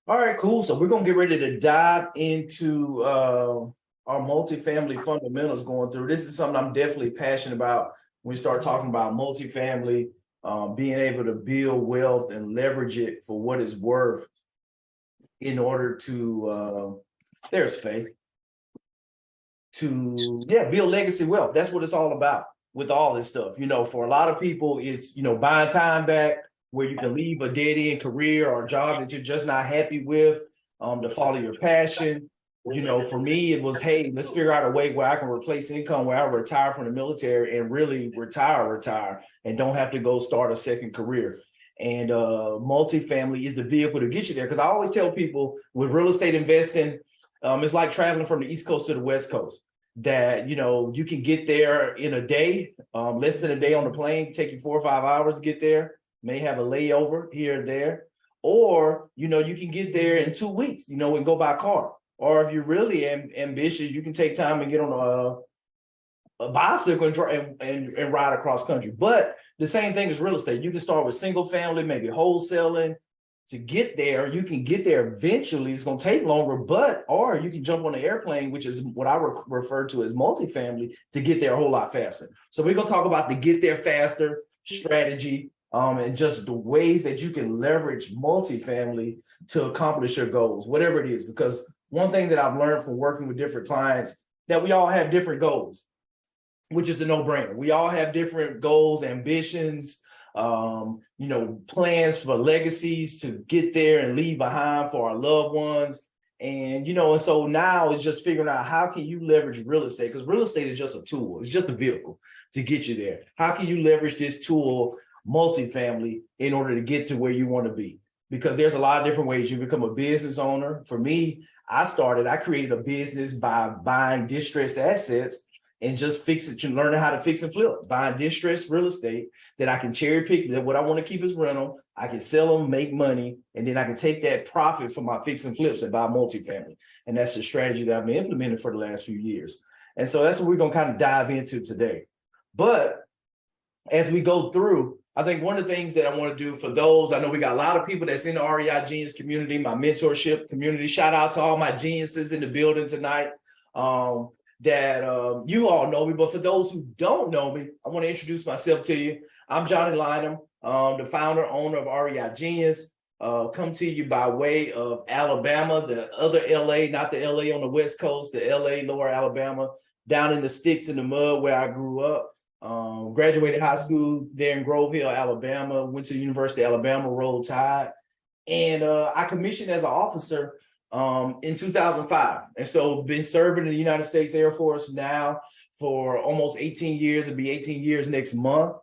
All right, cool. So we're gonna get ready to dive into our multifamily fundamentals going through. This is something I'm definitely passionate about when we start talking about multifamily, being able to build wealth and leverage it for what it's worth in order to there's faith to build legacy wealth. That's what it's all about with all this stuff. For a lot of people, it's buying time back where you can leave a dead-end career or a job that you're just not happy with, to follow your passion. For me, it was, hey, let's figure out a way where I can replace income where I retire from the military and really retire and don't have to go start a second career. And multifamily is the vehicle to get you there. Because I always tell people with real estate investing, it's like traveling from the East Coast to the West Coast, that, you can get there in a day, less than a day on the plane, take you 4 or 5 hours to get there, may have a layover here or there, or, you can get there in 2 weeks, and go by car. Or if you're really ambitious, you can take time and get on a bicycle and ride across country. But the same thing as real estate. You can start with single family, maybe wholesaling. To get there, you can get there eventually. It's going to take longer, or you can jump on the airplane, which is what I refer to as multifamily, to get there a whole lot faster. So we're going to talk about the get there faster strategy, and just the ways that you can leverage multifamily to accomplish your goals, whatever it is. Because one thing that I've learned from working with different clients, that we all have different goals, which is a no-brainer. We all have different goals, ambitions, plans for legacies to get there and leave behind for our loved ones. And so now it's just figuring out, how can you leverage real estate? Because real estate is just a tool. It's just a vehicle to get you there. How can you leverage this tool, multifamily, in order to get to where you want to be? Because there's a lot of different ways you become a business owner. For me, I created a business by buying distressed assets and just learning how to fix and flip, buying distressed real estate that I can cherry pick, that what I want to keep is rental. I can sell them, make money, and then I can take that profit from my fix and flips and buy multifamily. And that's the strategy that I've been implementing for the last few years. And so that's what we're going to kind of dive into today. But as we go through, I think one of the things that I want to do for those, I know we got a lot of people that's in the REI Genius community, my mentorship community. Shout out to all my geniuses in the building tonight. That you all know me, but for those who don't know me, I want to introduce myself to you. I'm Johnny Lynum, the founder, owner of REI Genius. Come to you by way of Alabama, the other LA, not the LA on the West Coast, the LA, lower Alabama, down in the sticks in the mud where I grew up. Graduated high school there in Grove Hill, Alabama, went to the University of Alabama, Roll Tide. And I commissioned as an officer in 2005. And so been serving in the United States Air Force now for almost 18 years. It'll be 18 years next month.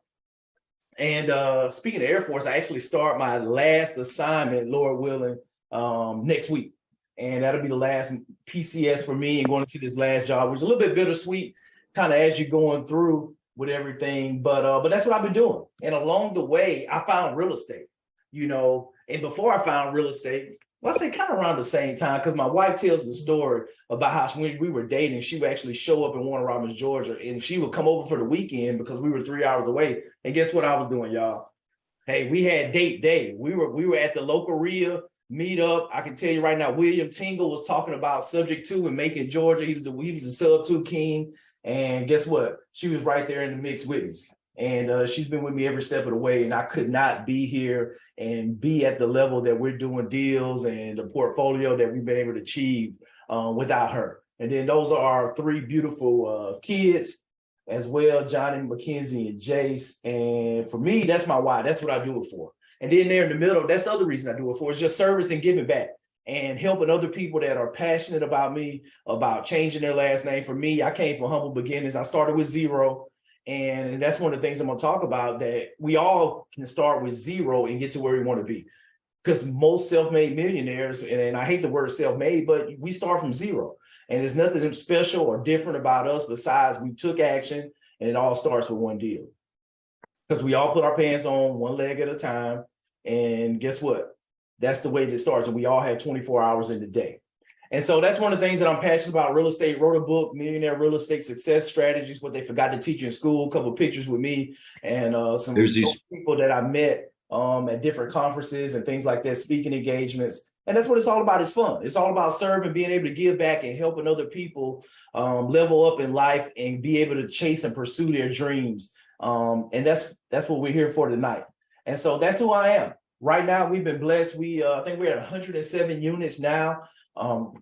And speaking of Air Force, I actually start my last assignment, Lord willing, next week. And that'll be the last PCS for me and going into this last job, which is a little bit bittersweet, kind of as you're going through with everything. But that's what I've been doing. And along the way, I found real estate, and before I found real estate, well, I say kind of around the same time, because my wife tells the story about how when we were dating, she would actually show up in Warner Robins, Georgia, and she would come over for the weekend because we were 3 hours away. And guess what I was doing, y'all? Hey, we had date day. We were at the local RIA meetup. I can tell you right now, William Tingle was talking about Subject 2 in Macon, Georgia. He was the Sub 2 king. And guess what? She was right there in the mix with me. And she's been with me every step of the way. And I could not be here and be at the level that we're doing deals and the portfolio that we've been able to achieve without her. And then those are our 3 beautiful kids as well, Johnny, Mackenzie, and Jace. And for me, that's my why. That's what I do it for. And then there in the middle, that's the other reason I do it for, is just service and giving back and helping other people that are passionate about me, about changing their last name. For me, I came from humble beginnings. I started with 0. And that's one of the things I'm going to talk about, that we all can start with 0 and get to where we want to be. Because most self-made millionaires, and I hate the word self-made, but we start from 0. And there's nothing special or different about us besides we took action, and it all starts with one deal. Because we all put our pants on one leg at a time. And guess what? That's the way it starts. And we all have 24 hours in the day. And so that's one of the things that I'm passionate about. Real estate, wrote a book, Millionaire Real Estate Success Strategies, what they forgot to teach you in school, a couple of pictures with me and some people that I met at different conferences and things like that, speaking engagements. And that's what it's all about. It's fun. It's all about serving, being able to give back and helping other people level up in life and be able to chase and pursue their dreams. And that's what we're here for tonight. And so that's who I am. Right now, we've been blessed. I think we're at 107 units now,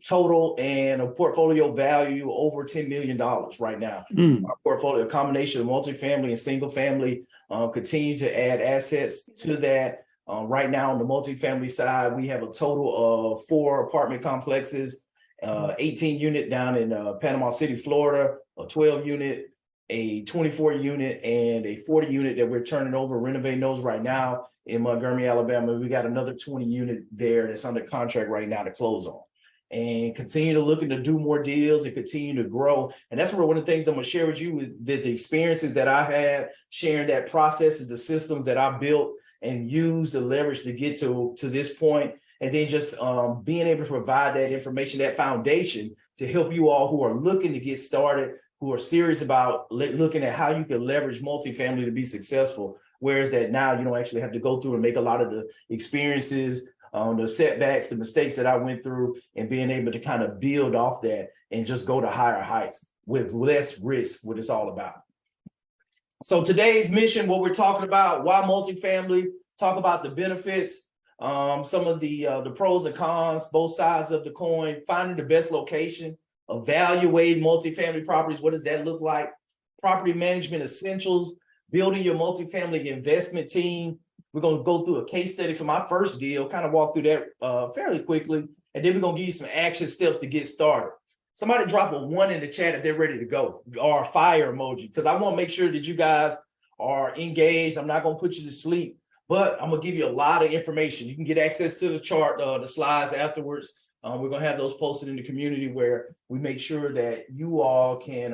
total, and a portfolio value over $10 million right now. Our portfolio, a combination of multifamily and single family, continue to add assets to that. Right now on the multifamily side, we have a total of 4 apartment complexes, 18 unit down in Panama City, Florida, a 12 unit, a 24 unit, and a 40 unit that we're turning over, renovating those right now in Montgomery, Alabama. We got another 20 unit there that's under contract right now to close on. And continue to looking to do more deals and continue to grow. And that's one of the things I'm going to share with you, with the experiences that I had, sharing that processes, the systems that I built and use the leverage to get to this point, and then just being able to provide that information, that foundation to help you all who are looking to get started, who are serious about looking at how you can leverage multifamily to be successful. Whereas that now you don't actually have to go through and make a lot of the experiences, the setbacks, the mistakes that I went through, and being able to kind of build off that and just go to higher heights with less risk, what it's all about. So today's mission, what we're talking about, why multifamily, talk about the benefits, some of the pros and cons, both sides of the coin, finding the best location, evaluate multifamily properties. What does that look like? Property management essentials, building your multifamily investment team. We're going to go through a case study for my first deal, kind of walk through that fairly quickly, and then we're going to give you some action steps to get started. Somebody drop a 1 in the chat if they're ready to go, or a fire emoji, because I want to make sure that you guys are engaged. I'm not going to put you to sleep, but I'm going to give you a lot of information. You can get access to the chart, the slides afterwards. We're going to have those posted in the community where we make sure that you all can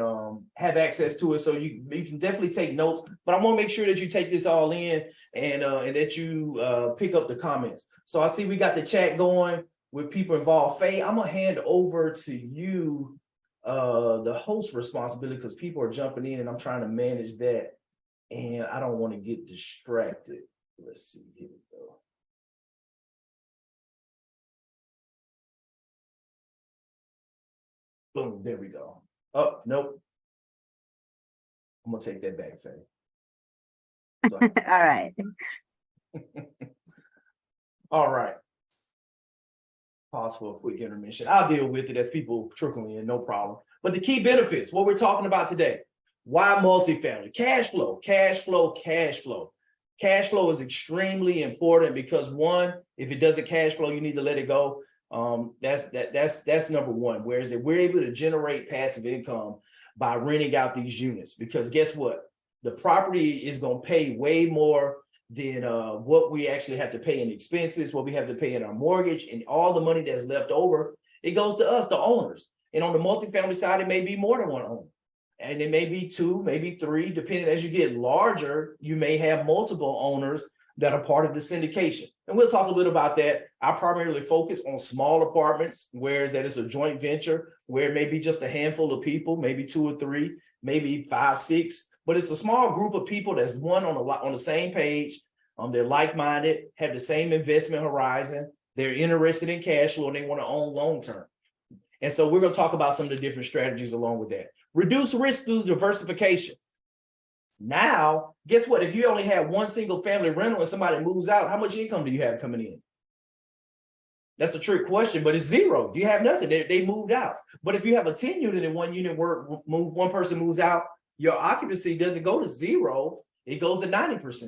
have access to it. So you can definitely take notes, but I want to make sure that you take this all in and that you pick up the comments. So I see we got the chat going with people involved. Faye, I'm going to hand over to you the host responsibility because people are jumping in and I'm trying to manage that and I don't want to get distracted. Let's see, here we go. Boom, there we go. Oh, nope. I'm gonna take that back, Faye. So, all right. All right. Pause for a quick intermission. I'll deal with it as people trickle in, no problem. But the key benefits, what we're talking about today, why multifamily? Cash flow, cash flow, cash flow. Cash flow is extremely important because one, if it doesn't cash flow, you need to let it go. That's number one. Whereas that we're able to generate passive income by renting out these units, because guess what? The property is going to pay way more than what we actually have to pay in expenses, what we have to pay in our mortgage, and all the money that's left over, it goes to us, the owners. And on the multifamily side, it may be more than one owner. And it may be 2, maybe 3, depending. As you get larger, you may have multiple owners that are part of the syndication. And we'll talk a little about that. I primarily focus on small apartments, whereas that is a joint venture where it may be just a handful of people, maybe 2 or 3, maybe 5, 6, but it's a small group of people that's on the same page. They're like-minded, have the same investment horizon. They're interested in cash flow and they want to own long-term. And so we're going to talk about some of the different strategies along with that. Reduce risk through diversification. Now, guess what? If you only have one single family rental and somebody moves out, how much income do you have coming in? That's a trick question, but it's zero. You have nothing. They moved out. But if you have a 10 unit and one unit where one person moves out, your occupancy doesn't go to 0. It goes to 90%.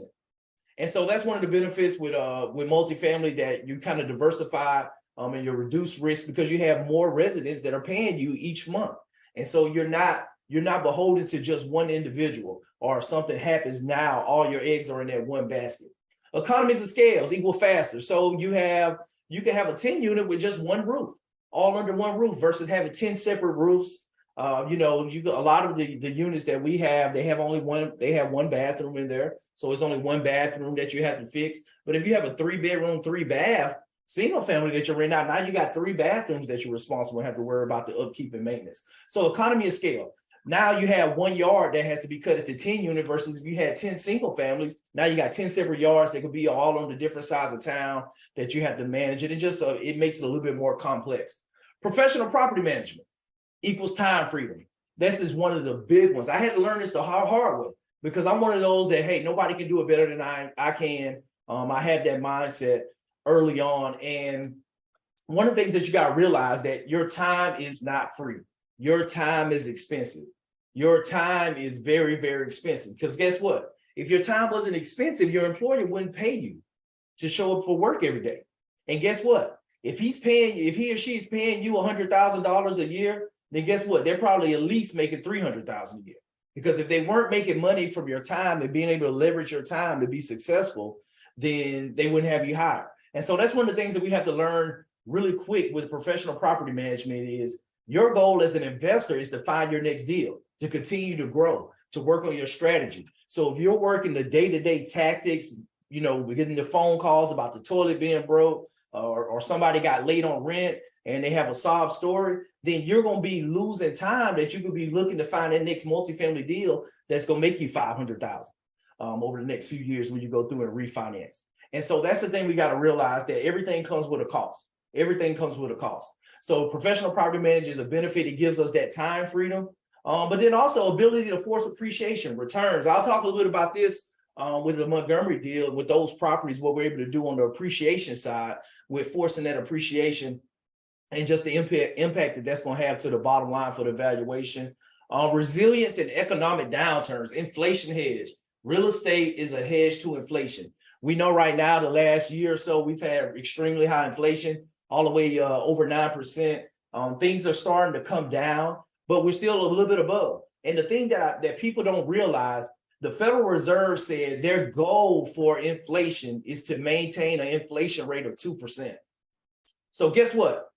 And so that's one of the benefits with multifamily, that you kind of diversify and you reduce risk because you have more residents that are paying you each month. And so you're not beholden to just one individual, or if something happens now, all your eggs are in that one basket. Economies of scales equal faster. So you can have a 10 unit with just one roof, all under one roof, versus having 10 separate roofs. A lot of the units that we have, they have one bathroom in there. So it's only one bathroom that you have to fix. But if you have a 3-bedroom, 3-bath single family that you're renting out, now you got 3 bathrooms that you're responsible and have to worry about the upkeep and maintenance. So economy of scale. Now you have 1 yard that has to be cut into 10 units versus if you had 10 single families, now you got 10 separate yards that could be all on the different sides of town that you have to manage it. It just, it makes it a little bit more complex. Professional property management equals time freedom. This is one of the big ones. I had to learn this the hard way because I'm one of those that, hey, nobody can do it better than I can. I had that mindset early on. And one of the things that you got to realize that your time is not free. Your time is expensive. Your time is very, very expensive because guess what? If your time wasn't expensive, your employer wouldn't pay you to show up for work every day. And guess what? If he or she is paying you $100,000 a year, then guess what? They're probably at least making $300,000 a year. Because if they weren't making money from your time and being able to leverage your time to be successful, then they wouldn't have you hired. And so that's one of the things that we have to learn really quick with professional property management is your goal as an investor is to find your next deal, to continue to grow, to work on your strategy. So if you're working the day-to-day tactics, we're getting the phone calls about the toilet being broke or somebody got late on rent and they have a sob story, then you're going to be losing time that you could be looking to find that next multifamily deal that's going to make you $500,000 over the next few years when you go through and refinance. And so that's the thing we got to realize that everything comes with a cost. Everything comes with a cost. So professional property managers, a benefit, it gives us that time freedom, but then also ability to force appreciation, returns. I'll talk a little bit about this with the Montgomery deal, with those properties, what we're able to do on the appreciation side with forcing that appreciation and just the impact that that's going to have to the bottom line for the valuation. Resilience in economic downturns, inflation hedge. Real estate is a hedge to inflation. We know right now, the last year or so, we've had extremely high inflation, all the way over 9%. Things are starting to come down, but we're still a little bit above. And the thing that people don't realize, the Federal Reserve said their goal for inflation is to maintain an inflation rate of 2%. So guess what?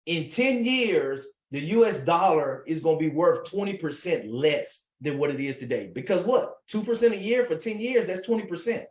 In 10 years, the US dollar is going to be worth 20% less than what it is today. Because what? 2% a year for 10 years, that's 20%.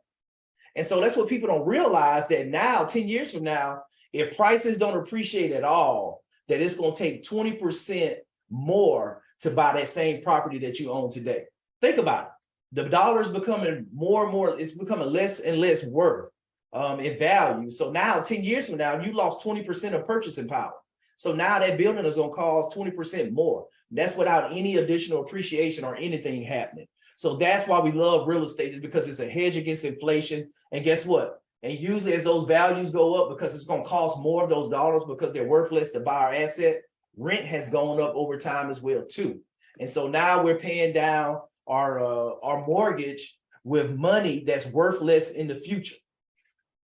And so that's what people don't realize, that now, 10 years from now, if prices don't appreciate at all, that it's going to take 20% more to buy that same property that you own today. Think about it. The dollar is becoming more and more, it's becoming less and less worth in value. So now 10 years from now, you lost 20% of purchasing power. So now that building is going to cost 20% more. That's without any additional appreciation or anything happening. So that's why we love real estate, is because it's a hedge against inflation. And guess what? And usually as those values go up, because it's going to cost more of those dollars because they're worthless to buy our asset, rent has gone up over time as well too. And so now we're paying down our mortgage with money that's worthless in the future.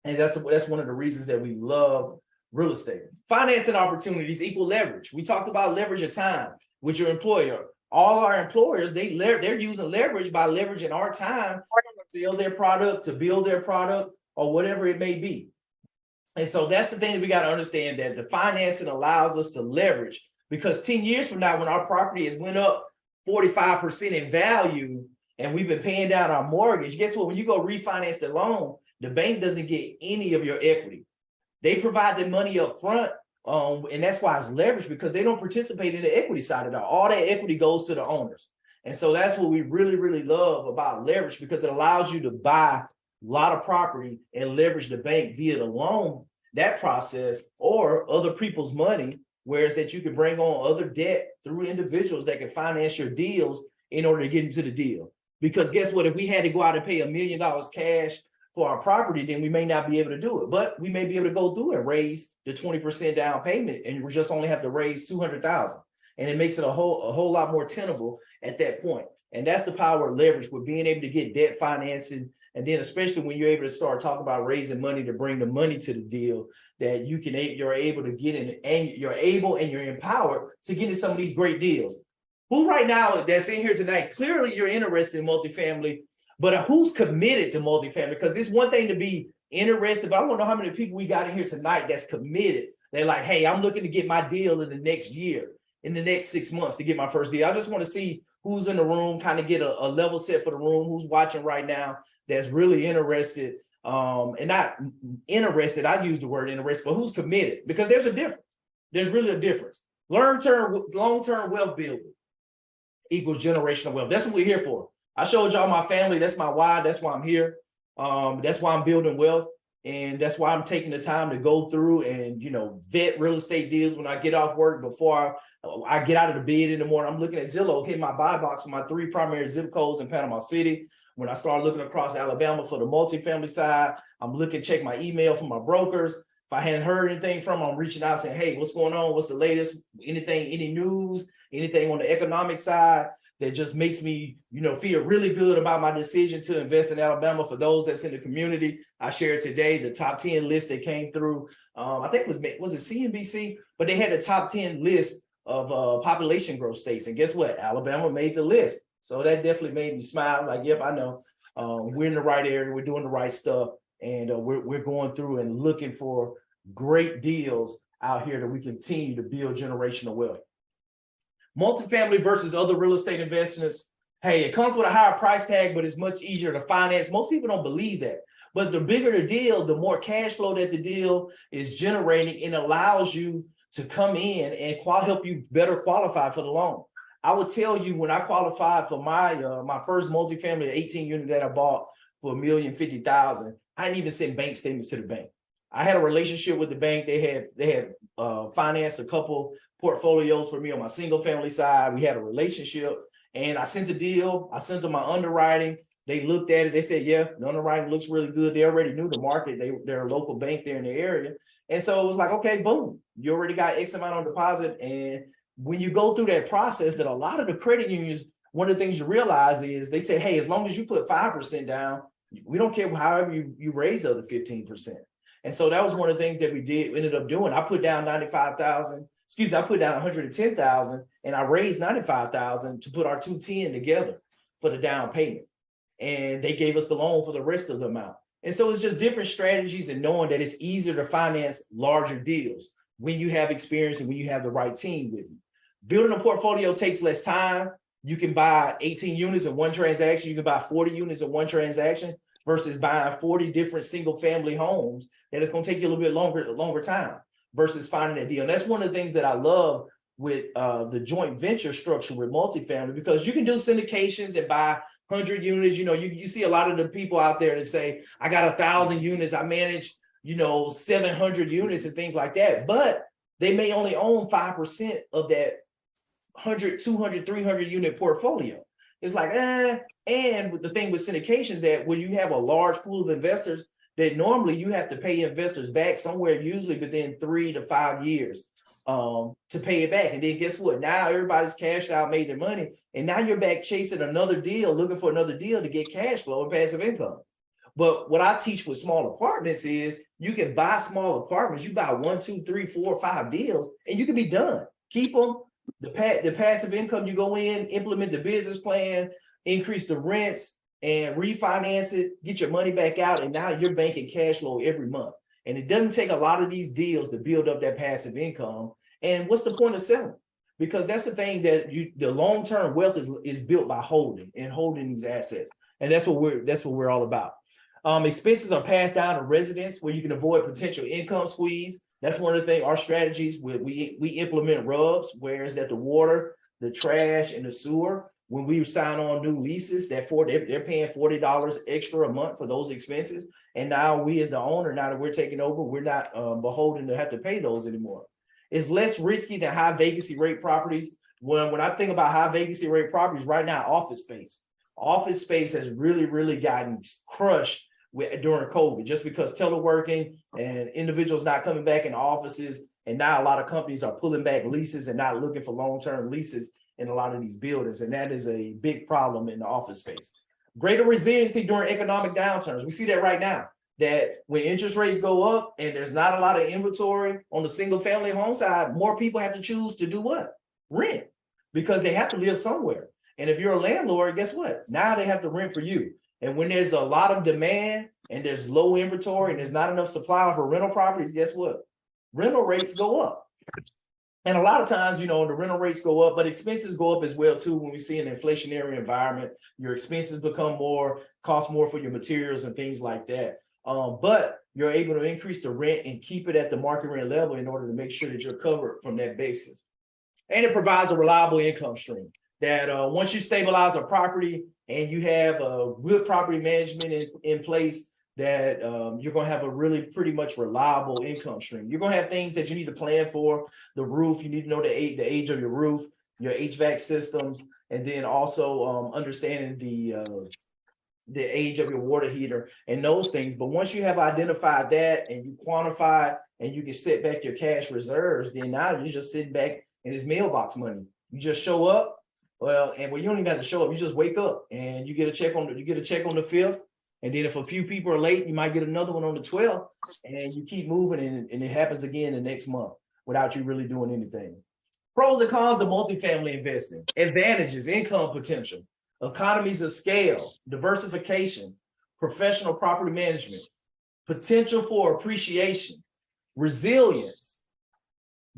And that's one of the reasons that we love real estate. Financing opportunities equal leverage. We talked about leverage of time with your employer. All our employers, they're using leverage by leveraging our time to sell their product, to build their product, or whatever it may be. And so that's the thing that we got to understand, that the financing allows us to leverage, because 10 years from now, when our property has went up 45% in value and we've been paying down our mortgage, guess what? When you go refinance the loan, the bank doesn't get any of your equity. They provide the money up front, and that's why it's leveraged, because they don't participate in the equity side of it. All that equity goes to the owners. And so that's what we really, really love about leverage, because it allows you to buy a lot of property and leverage the bank via the loan, that process, or other people's money, whereas that you can bring on other debt through individuals that can finance your deals in order to get into the deal. Because guess what? If we had to go out and pay $1 million cash for our property, then we may not be able to do it, but we may be able to go through and raise the 20% down payment, and we just only have to raise $200,000, and it makes it a whole lot more tenable at that point. And that's the power of leverage, with being able to get debt financing, and then especially when you're able to start talking about raising money to bring the money to the deal, that you're able to get in, and you're able and you're empowered to get in some of these great deals. Who right now that's in here tonight, clearly you're interested in multifamily, but who's committed to multifamily? Because it's one thing to be interested, but I want to know how many people we got in here tonight that's committed. They're like, hey, I'm looking to get my deal in the next year, in the next 6 months, to get my first deal. I just want to see who's in the room, kind of get a level set for the room, who's watching right now that's really interested, and not interested, I use the word interested, but who's committed, because there's a difference. There's really a difference. Long-term wealth building. equals generational wealth. That's what we're here for. I showed y'all my family. That's my why. That's why I'm here. That's why I'm building wealth. And that's why I'm taking the time to go through and, vet real estate deals when I get off work before I get out of the bed in the morning. I'm looking at Zillow, hitting my buy box for my 3 primary zip codes in Panama City. When I start looking across Alabama for the multifamily side, I'm looking, check my email from my brokers. If I hadn't heard anything from them, I'm reaching out saying, hey, what's going on? What's the latest? Anything, any news, anything on the economic side that just makes me, feel really good about my decision to invest in Alabama. For those that's in the community, I shared today the top 10 list that came through. I think was it CNBC? But they had the top 10 list of population growth states. And guess what? Alabama made the list. So that definitely made me smile. Like, yep, I know we're in the right area. We're doing the right stuff. And we're going through and looking for great deals out here that we continue to build generational wealth. Multifamily versus other real estate investments. Hey, it comes with a higher price tag, but it's much easier to finance. Most people don't believe that. But the bigger the deal, the more cash flow that the deal is generating, and allows you to come in and help you better qualify for the loan. I would tell you, when I qualified for my first multifamily 18 unit that I bought for $1,050,000, I didn't even send bank statements to the bank. I had a relationship with the bank. They had financed a couple portfolios for me on my single family side. We had a relationship, and I sent the deal. I sent them my underwriting. They looked at it. They said, yeah, the underwriting looks really good. They already knew the market. They're a local bank there in the area. And so it was like, okay, boom, you already got X amount on deposit. And when you go through that process, that a lot of the credit unions, one of the things you realize is they say, hey, as long as you put 5% down, we don't care however you raise the other 15%. And so that was one of the things that we ended up doing. I put down I put down 110,000, and I raised 95,000 to put our 210 together for the down payment. And they gave us the loan for the rest of the amount. And so it's just different strategies, and knowing that it's easier to finance larger deals when you have experience and when you have the right team with you. Building a portfolio takes less time. You can buy 18 units in one transaction. You can buy 40 units in one transaction versus buying 40 different single family homes that it's going to take you a little bit longer time versus finding that deal. And that's one of the things that I love with the joint venture structure with multifamily, because you can do syndications and buy 100 units. You see a lot of the people out there that say, I got 1,000 units. I manage, 700 units and things like that. But they may only own 5% of that 100, 200, 300 unit portfolio. It's like, and with the thing with syndications, that when you have a large pool of investors, that normally you have to pay investors back somewhere usually within 3 to 5 years to pay it back. And then guess what? Now everybody's cashed out, made their money, and now you're back chasing another deal, looking for another deal to get cash flow and passive income. But what I teach with small apartments is you can buy small apartments. You buy 1, 2, 3, 4, 5 deals, and you can be done. Keep them. The passive income, you go in, implement the business plan, increase the rents, and refinance it, get your money back out, and now you're banking cash flow every month. And it doesn't take a lot of these deals to build up that passive income. And what's the point of selling? Because that's the thing, that the long-term wealth is built by holding these assets. And that's what we're all about. Expenses are passed down to residents where you can avoid potential income squeeze. That's one of the things, our strategies, we implement RUBS, whereas that the water, the trash, and the sewer, when we sign on new leases, they're paying $40 extra a month for those expenses. And now we, as the owner, now that we're taking over, we're not beholden to have to pay those anymore. It's less risky than high vacancy rate properties. When I think about high vacancy rate properties right now, office space has really, really gotten crushed during COVID, just because teleworking and individuals not coming back in offices. And now a lot of companies are pulling back leases and not looking for long-term leases in a lot of these buildings. And that is a big problem in the office space. Greater resiliency during economic downturns. We see that right now, that when interest rates go up and there's not a lot of inventory on the single family home side, more people have to choose to do what? Rent, because they have to live somewhere. And if you're a landlord, guess what? Now they have to rent for you. And when there's a lot of demand and there's low inventory and there's not enough supply for rental properties, guess what? Rental rates go up. And a lot of times, the rental rates go up, but expenses go up as well too. When we see an inflationary environment, your expenses cost more for your materials and things like that. But you're able to increase the rent and keep it at the market rent level in order to make sure that you're covered from that basis. And it provides a reliable income stream. that once you stabilize a property and you have a good property management in place, that you're going to have a really pretty much reliable income stream. You're going to have things that you need to plan for: the roof. You need to know the age of your roof, your HVAC systems, and then also understanding the age of your water heater and those things. But once you have identified that and you quantify and you can set back your cash reserves, then now you're just sitting back in this mailbox money. You just show up. Well, and when you don't even have to show up, you just wake up and you get a check on the 5th. And then if a few people are late, you might get another one on the 12th, and you keep moving, and it happens again the next month without you really doing anything. Pros and cons of multifamily investing: advantages, income potential, economies of scale, diversification, professional property management, potential for appreciation, resilience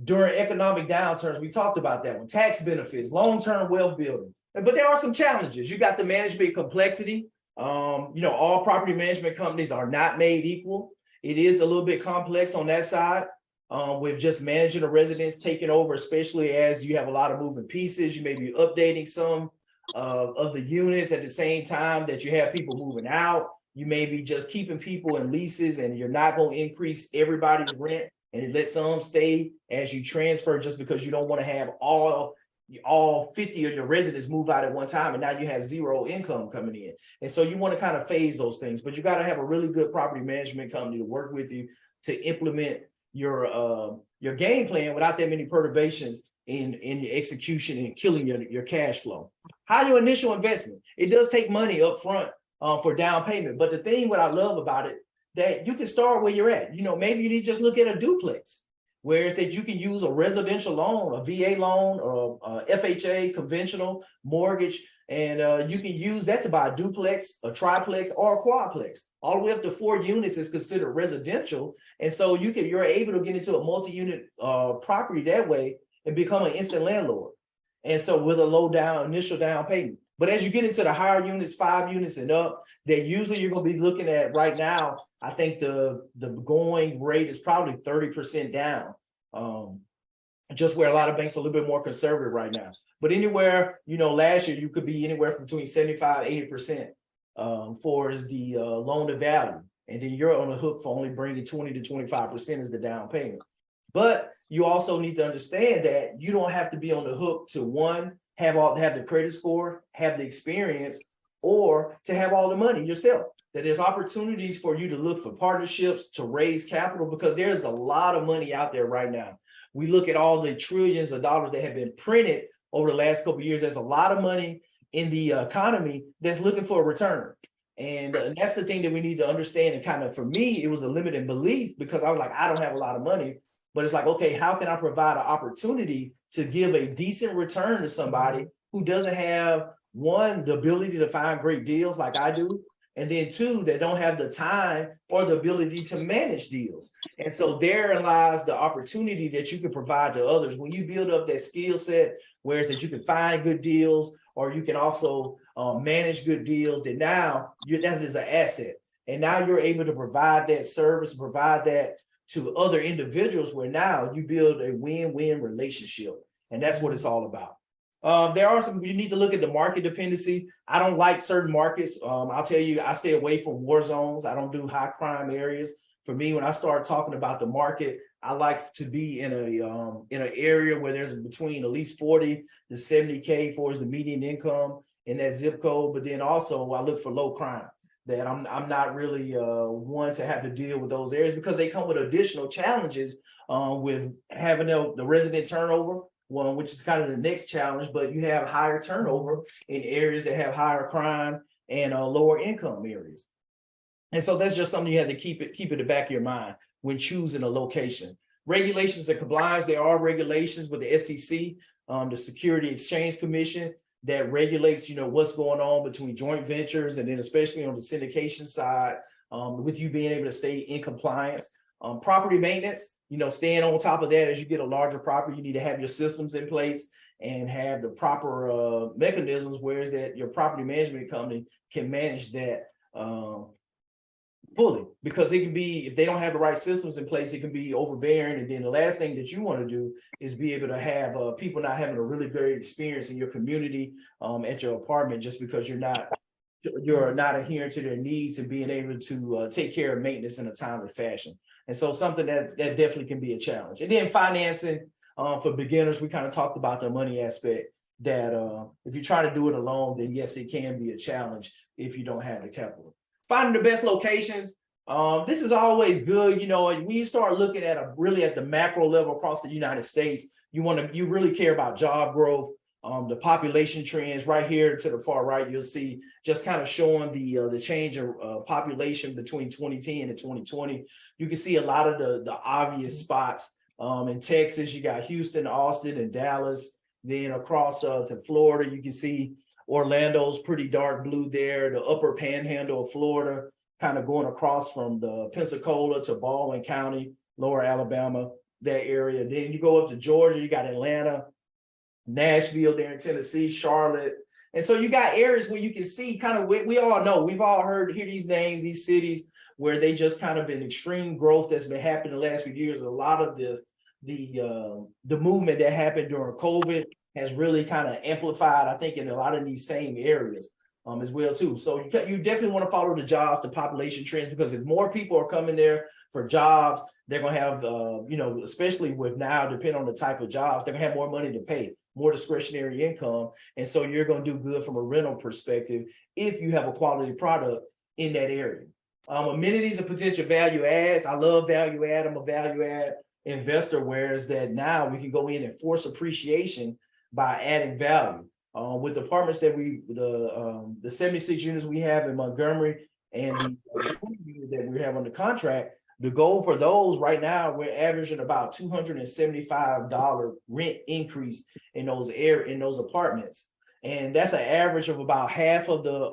during economic downturns. We talked about that one. Tax benefits, long-term wealth building. But there are some challenges. You got the management complexity. All property management companies are not made equal. It is a little bit complex on that side, with just managing a residence, taking over, especially as you have a lot of moving pieces. You may be updating some of the units at the same time that you have people moving out. You may be just keeping people in leases, and you're not going to increase everybody's rent and let some stay as you transfer, just because you don't want to have all 50 of your residents move out at one time, and now you have zero income coming in. And so you want to kind of phase those things, but you got to have a really good property management company to work with you to implement your game plan without that many perturbations in your execution and killing your cash flow. How your initial investment? It does take money up front for down payment, but the thing what I love about it, that you can start where you're at. Maybe you need to just look at a duplex, whereas that you can use a residential loan, a VA loan, or a FHA conventional mortgage, and you can use that to buy a duplex, a triplex, or a quadplex. All the way up to 4 units is considered residential, and so you're able to get into a multi-unit property that way and become an instant landlord. And so with a low initial down payment. But as you get into the higher units, 5 units and up, that usually you're going to be looking at right now. I think the going rate is probably 30% down, just where a lot of banks are a little bit more conservative right now. But anywhere, last year you could be anywhere from between 75-80% for is the loan to value, and then you're on the hook for only bringing 20 to 25% as the down payment. But you also need to understand that you don't have to be on the hook to have the credit score, have the experience, or to have all the money yourself. That there's opportunities for you to look for partnerships to raise capital, because there's a lot of money out there right now. We look at all the trillions of dollars that have been printed over the last couple of years. There's a lot of money in the economy that's looking for a return. And that's the thing that we need to understand. And kind of, for me, it was a limiting belief, because I was like, I don't have a lot of money. But it's like, okay, how can I provide an opportunity to give a decent return to somebody who doesn't have, one, the ability to find great deals like I do, and then 2, that don't have the time or the ability to manage deals. And so therein lies the opportunity that you can provide to others when you build up that skill set, whereas that you can find good deals, or you can also manage good deals. That now that is an asset, and now you're able to provide that service, provide that to other individuals, where now you build a win-win relationship. And that's what it's all about. You need to look at the market dependency. I don't like certain markets. I'll tell you, I stay away from war zones. I don't do high crime areas. For me, when I start talking about the market, I like to be in an area where there's between at least 40 to 70K for the median income in that zip code. But then also I look for low crime. That I'm not really one to have to deal with those areas, because they come with additional challenges with having the resident turnover, which is kind of the next challenge. But you have higher turnover in areas that have higher crime and lower income areas. And so that's just something you have to keep in the back of your mind when choosing a location. Regulations and compliance. There are regulations with the SEC, the Security Exchange Commission, that regulates, what's going on between joint ventures, and then especially on the syndication side, with you being able to stay in compliance. Property maintenance, staying on top of that. As you get a larger property, you need to have your systems in place and have the proper mechanisms, whereas that your property management company can manage that Fully, because it can be, if they don't have the right systems in place, it can be overbearing. And then the last thing that you want to do is be able to have people not having a really great experience in your community, at your apartment, just because you're not adhering to their needs and being able to take care of maintenance in a timely fashion. And so something that definitely can be a challenge. And then financing, for beginners, we kind of talked about the money aspect, that if you try to do it alone, then yes, it can be a challenge if you don't have the capital. Finding the best locations. This is always good. You know, when you start looking at really at the macro level across the United States, you really care about job growth, the population trends. Right here to the far right, you'll see just kind of showing the change in population between 2010 and 2020. You can see a lot of the obvious spots. In Texas, you got Houston, Austin, and Dallas. Then across to Florida, you can see Orlando's pretty dark blue there, the upper panhandle of Florida, kind of going across from the Pensacola to Baldwin County, lower Alabama, that area. Then you go up to Georgia, you got Atlanta, Nashville there in Tennessee, Charlotte. And so you got areas where you can see kind of, we all know, we've all hear these names, these cities where they just kind of been extreme growth that's been happening the last few years. A lot of the movement that happened during COVID has really kind of amplified, I think, in a lot of these same areas as well too. So you definitely want to follow the jobs, the population trends, because if more people are coming there for jobs, they're going to have, you know, especially with now, depending on the type of jobs, they're going to have more money to pay, more discretionary income. And so you're going to do good from a rental perspective if you have a quality product in that area. Amenities and potential value adds. I love value add. I'm a value add investor, whereas that now we can go in and force appreciation by adding value. With the apartments that the 76 units we have in Montgomery and the 20 units that we have on the contract, the goal for those right now, we're averaging about $275 rent increase in those apartments. And that's an average of about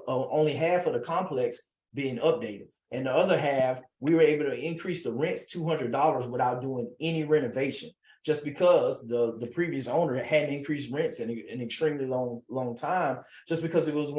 only half of the complex being updated. And the other half, we were able to increase the rents $200 without doing any renovation, just because the previous owner hadn't increased rents in an extremely long time, just because it was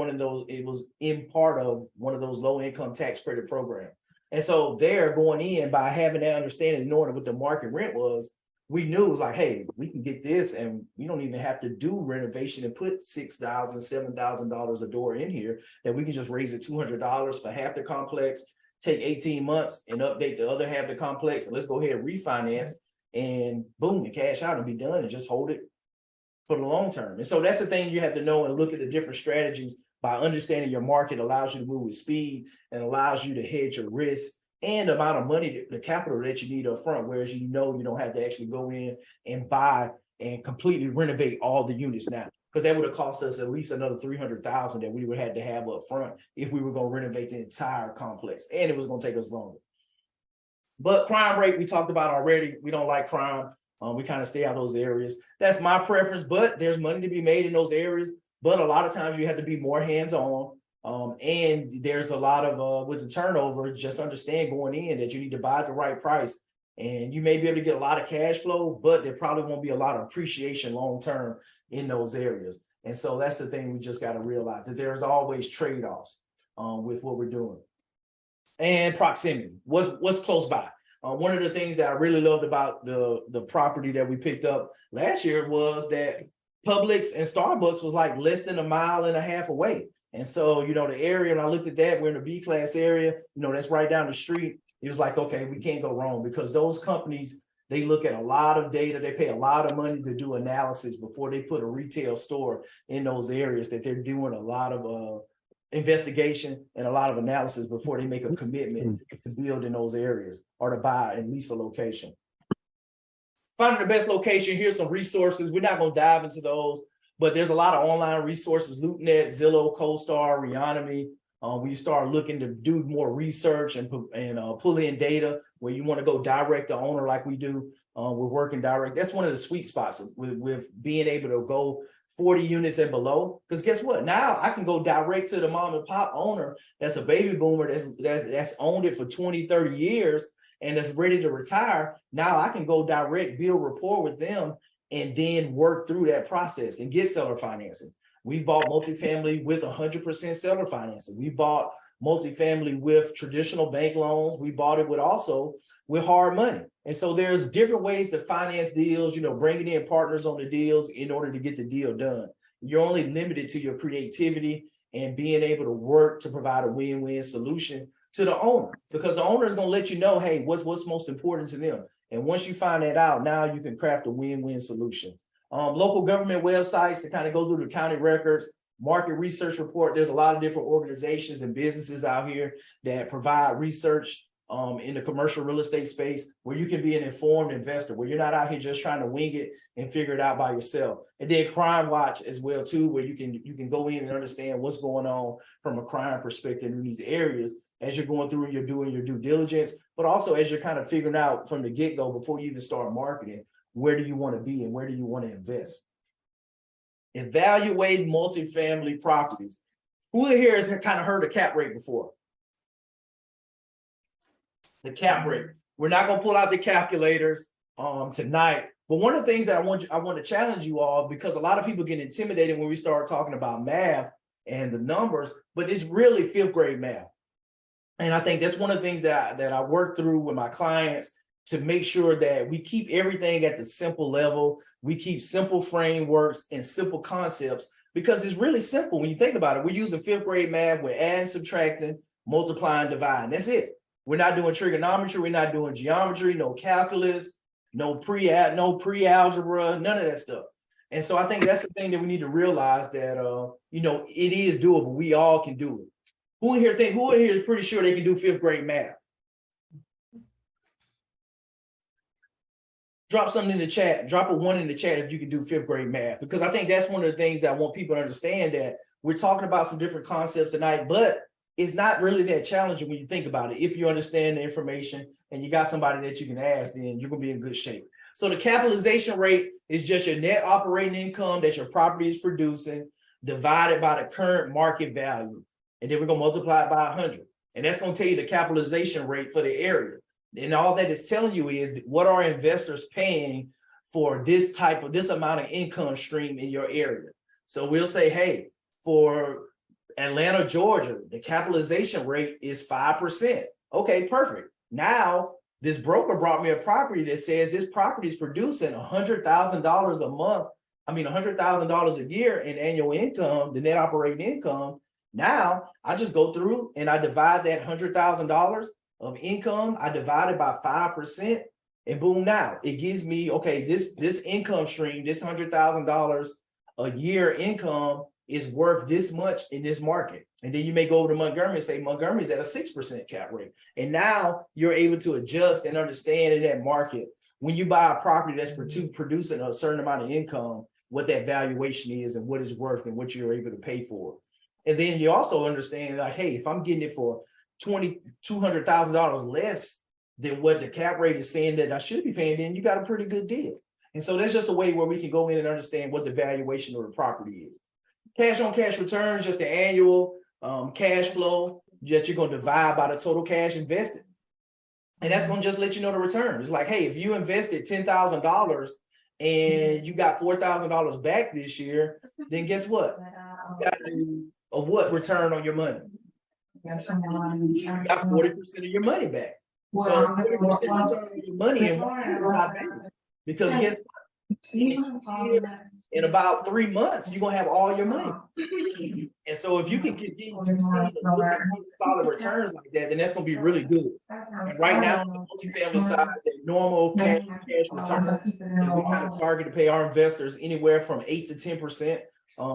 in part of one of those low income tax credit programs. And so they're going in by having that understanding, knowing what the market rent was. We knew it was like, hey, we can get this and we don't even have to do renovation and put $6,000, $7,000 a door in here, that we can just raise it $200 for half the complex, take 18 months and update the other half of the complex, and let's go ahead and refinance and boom, and cash out and be done and just hold it for the long term. And so that's the thing you have to know and look at the different strategies. By understanding your market allows you to move with speed and allows you to hedge your risk and the amount of money, the capital that you need up front, whereas you don't have to actually go in and buy and completely renovate all the units now, because that would have cost us at least another $300,000 that we would have to have up front if we were going to renovate the entire complex, and it was going to take us longer. But crime rate, we talked about already. We don't like crime. We kind of stay out of those areas. That's my preference, but there's money to be made in those areas. But a lot of times you have to be more hands-on. And there's a lot of, with the turnover, just understand going in that you need to buy at the right price. And you may be able to get a lot of cash flow, but there probably won't be a lot of appreciation long-term in those areas. And so that's the thing we just got to realize, that there's always trade-offs with what we're doing. And proximity, what's close by. One of the things that I really loved about the property that we picked up last year was that Publix and Starbucks was like less than 1.5 miles away. And so, you know, the area, and I looked at that, we're in the B class area, you know, that's right down the street. It was like, okay, we can't go wrong, because those companies, they look at a lot of data, they pay a lot of money to do analysis before they put a retail store in those areas, that they're doing a lot of investigation and a lot of analysis before they make a commitment to build in those areas or to buy and lease a location. Finding the best location, here's some resources. We're not going to dive into those, but there's a lot of online resources, LoopNet, Zillow, CoStar, Reonomy. When you start looking to do more research and pull in data where you want to go direct to owner like we do, we're working direct. That's one of the sweet spots with being able to go 40 units and below, because guess what? Now I can go direct to the mom and pop owner that's a baby boomer that's owned it for 20, 30 years and that's ready to retire. Now I can go direct, build rapport with them, and then work through that process and get seller financing. We've bought multifamily with 100% seller financing. We bought multifamily with traditional bank loans. We bought it with also with hard money. And so there's different ways to finance deals, you know, bringing in partners on the deals in order to get the deal done. You're only limited to your creativity and being able to work to provide a win-win solution to the owner, because the owner is going to let you know, hey, what's most important to them. And once you find that out, now you can craft a win-win solution. Local government websites to kind of go through the county records, market research report. There's a lot of different organizations and businesses out here that provide research in the commercial real estate space, where you can be an informed investor, where you're not out here just trying to wing it and figure it out by yourself. And then Crime Watch as well too, where you can go in and understand what's going on from a crime perspective in these areas as you're going through and you're doing your due diligence, but also as you're kind of figuring out from the get-go before you even start marketing, where do you want to be and where do you want to invest? Evaluate multifamily properties. Who here has kind of heard of cap rate before? The cap rate. We're not going to pull out the calculators tonight, but one of the things that I want to challenge you all, because a lot of people get intimidated when we start talking about math and the numbers, but it's really fifth grade math. And I think that's one of the things that I work through with my clients, to make sure that we keep everything at the simple level. We keep simple frameworks and simple concepts, because it's really simple when you think about it. We're using fifth grade math. We're adding, subtracting, multiplying, dividing. That's it. We're not doing trigonometry. We're not doing geometry, no calculus, no pre-algebra, none of that stuff. And so I think that's the thing that we need to realize, that you know, it is doable. We all can do it. Who in here is pretty sure they can do fifth grade math? Drop something in the chat. Drop a 1 in the chat if you can do fifth grade math, because I think that's one of the things that I want people to understand, that we're talking about some different concepts tonight, but it's not really that challenging when you think about it. If you understand the information and you got somebody that you can ask, then you're going to be in good shape. So the capitalization rate is just your net operating income that your property is producing divided by the current market value. And then we're going to multiply it by 100. And that's going to tell you the capitalization rate for the area. And all that is telling you is, what are investors paying for this amount of income stream in your area? So we'll say, hey, for Atlanta, Georgia, the capitalization rate is 5%. Okay, perfect. Now, this broker brought me a property that says this property is producing $100,000 a month. I mean, $100,000 a year in annual income, the net operating income. Now, I just go through and I divide that $100,000 of income, I divide it by 5%, and boom, now it gives me, okay, this income stream, this $100,000 a year income is worth this much in this market. And then you may go over to Montgomery and say, Montgomery's at a 6% cap rate. And now you're able to adjust and understand in that market, when you buy a property that's producing a certain amount of income, what that valuation is and what it's worth and what you're able to pay for. And then you also understand, like, hey, if I'm getting it for $200,000 less than what the cap rate is saying that I should be paying, then you got a pretty good deal. And so that's just a way where we can go in and understand what the valuation of the property is. Cash on cash returns, just the annual cash flow that you're going to divide by the total cash invested. And that's going to just let you know the return. It's like, hey, if you invested $10,000 and you got $4,000 back this year, then guess what? You got a what return on your money? You got 40% of your money back. So 40% return on your money is not bad, because guess what? In about 3 months, you're gonna have all your money. And so if you can continue to look at solid returns like that, then that's gonna be really good. And right now on the multifamily side, the normal cash return is we kind of target to pay our investors anywhere from 8 to 10%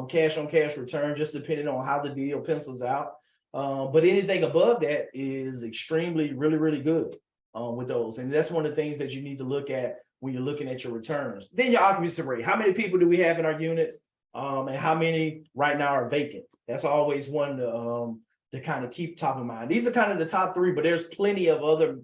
cash on cash return, just depending on how the deal pencils out. But anything above that is extremely, really good with those. And that's one of the things that you need to look at when you're looking at your returns. Then your occupancy rate. How many people do we have in our units? And how many right now are vacant? That's always one to kind of keep top of mind. These are kind of the top 3, but there's plenty of other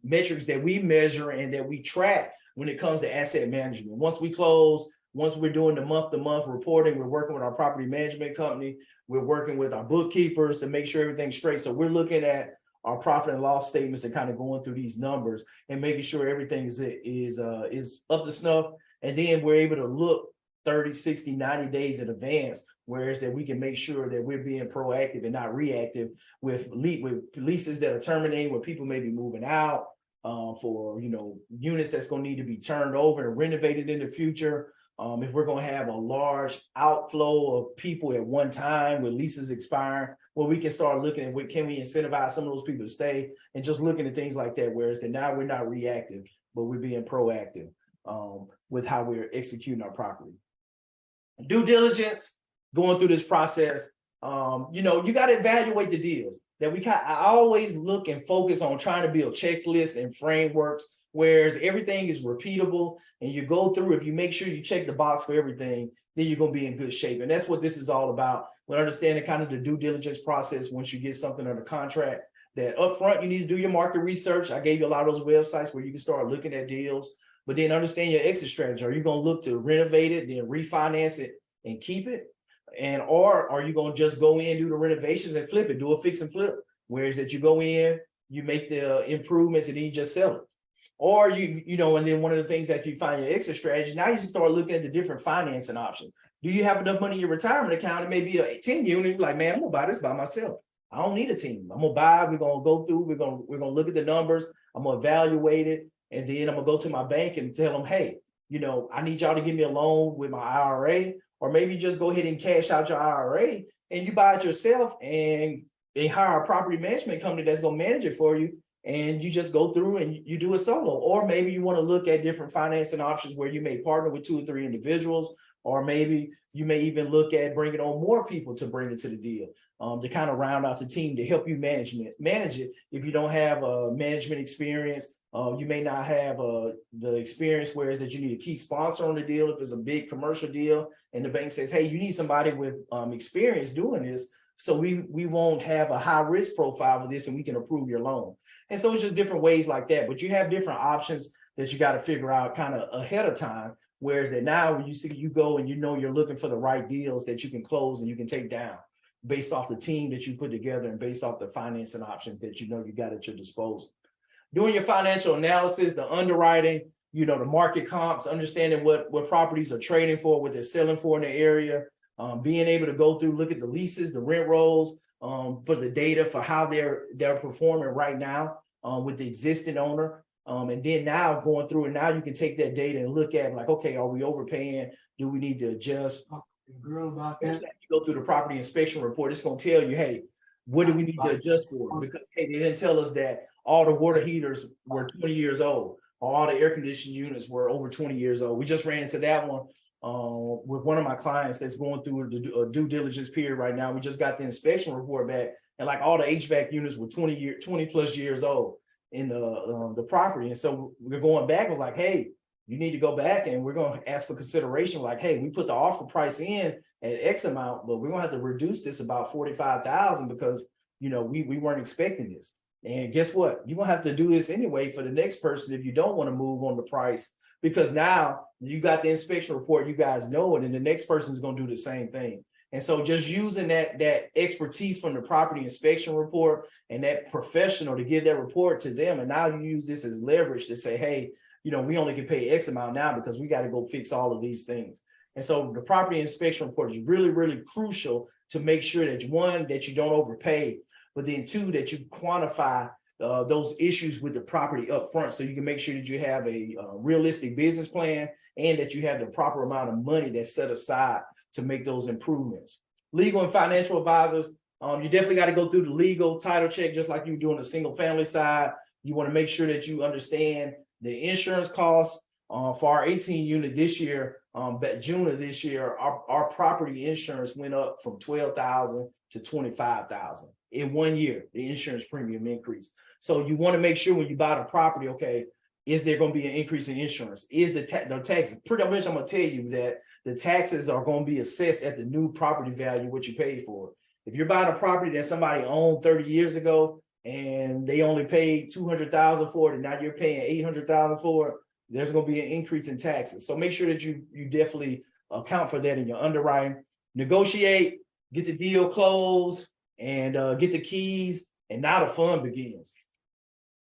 metrics that we measure and that we track when it comes to asset management. Once we close, once we're doing the month-to-month reporting, we're working with our property management company. We're working with our bookkeepers to make sure everything's straight. So we're looking at our profit and loss statements and kind of going through these numbers and making sure everything is up to snuff. And then we're able to look 30, 60, 90 days in advance, whereas that we can make sure that we're being proactive and not reactive with leases that are terminating, where people may be moving out, for, you know, units that's going to need to be turned over and renovated in the future. If we're going to have a large outflow of people at one time with leases expiring, well, we can start looking at what can we incentivize some of those people to stay, and just looking at things like that. Whereas that now we're not reactive, but we're being proactive with how we're executing our property. Due diligence, going through this process, you know, you got to evaluate the deals that I always look and focus on trying to build checklists and frameworks, whereas everything is repeatable, and you go through, if you make sure you check the box for everything, then you're going to be in good shape. And that's what this is all about. When understanding kind of the due diligence process, once you get something under contract, that upfront, you need to do your market research. I gave you a lot of those websites where you can start looking at deals, but then understand your exit strategy. Are you going to look to renovate it, then refinance it and keep it? And or are you going to just go in, do the renovations and flip it, do a fix and flip? Whereas that you go in, you make the improvements and then you just sell it. Or you know, and then one of the things that you find your exit strategy, now you can start looking at the different financing options. Do you have enough money in your retirement account? It may be a 10 unit, like, man, I'm gonna buy this by myself. I don't need a team. I'm gonna buy, we're gonna go through, we're gonna look at the numbers, I'm gonna evaluate it, and then I'm gonna go to my bank and tell them, hey, you know, I need y'all to give me a loan with my IRA, or maybe just go ahead and cash out your IRA and you buy it yourself, and they hire a property management company that's gonna manage it for you, and you just go through and you do it solo. Or maybe you want to look at different financing options where you may partner with 2 or 3 individuals, or maybe you may even look at bringing on more people to bring it to the deal, to kind of round out the team to help you manage it. If you don't have a management experience, you may not have the experience, whereas that you need a key sponsor on the deal if it's a big commercial deal, and the bank says, hey, you need somebody with experience doing this, so we won't have a high risk profile for this, and we can approve your loan. And so it's just different ways like that. But you have different options that you got to figure out kind of ahead of time. Whereas that now, when you see, you go and you know you're looking for the right deals that you can close and you can take down based off the team that you put together and based off the financing options that you know you got at your disposal. Doing your financial analysis, the underwriting, you know, the market comps, understanding what properties are trading for, what they're selling for in the area, being able to go through, look at the leases, the rent rolls, for the data for how they're performing right now with the existing owner. And then now going through, and now you can take that data and look at, like, okay, are we overpaying? Do we need to adjust? Girl about that. You go through the property inspection report, it's going to tell you, hey, what do we need to adjust for? Because, hey, they didn't tell us that all the water heaters were 20 years old, or all the air conditioning units were over 20 years old. We just ran into that one with one of my clients that's going through a due diligence period right now. We just got the inspection report back, and like all the HVAC units were 20 plus years old in the property. And so we're going back, was like, hey, you need to go back and we're going to ask for consideration. Like, hey, we put the offer price in at X amount, but we're going to have to reduce this about 45,000 because, you know, we weren't expecting this. And guess what? You're going to have to do this anyway for the next person if you don't want to move on the price, because now you got the inspection report, you guys know it, and the next person is going to do the same thing. And so just using that expertise from the property inspection report and that professional to give that report to them. And now you use this as leverage to say, hey, you know, we only can pay X amount now because we got to go fix all of these things. And so the property inspection report is really, really crucial to make sure that, one, that you don't overpay, but then two, that you quantify those issues with the property up front, so you can make sure that you have a realistic business plan and that you have the proper amount of money that's set aside to make those improvements. Legal and financial advisors, you definitely got to go through the legal title check, just like you're doing the single family side. You want to make sure that you understand the insurance costs. For our 18 unit this year, June of this year, our property insurance went up from $12,000 to $25,000 in 1 year. The insurance premium increase. So you want to make sure when you buy the property, okay, is there going to be an increase in insurance? Is the taxes? Pretty much, I'm going to tell you that the taxes are going to be assessed at the new property value, what you paid for. If you're buying a property that somebody owned 30 years ago and they only paid $200,000 for it, and now you're paying $800,000 for it, there's going to be an increase in taxes. So make sure that you definitely account for that in your underwriting. Negotiate, get the deal closed, and get the keys, and now the fun begins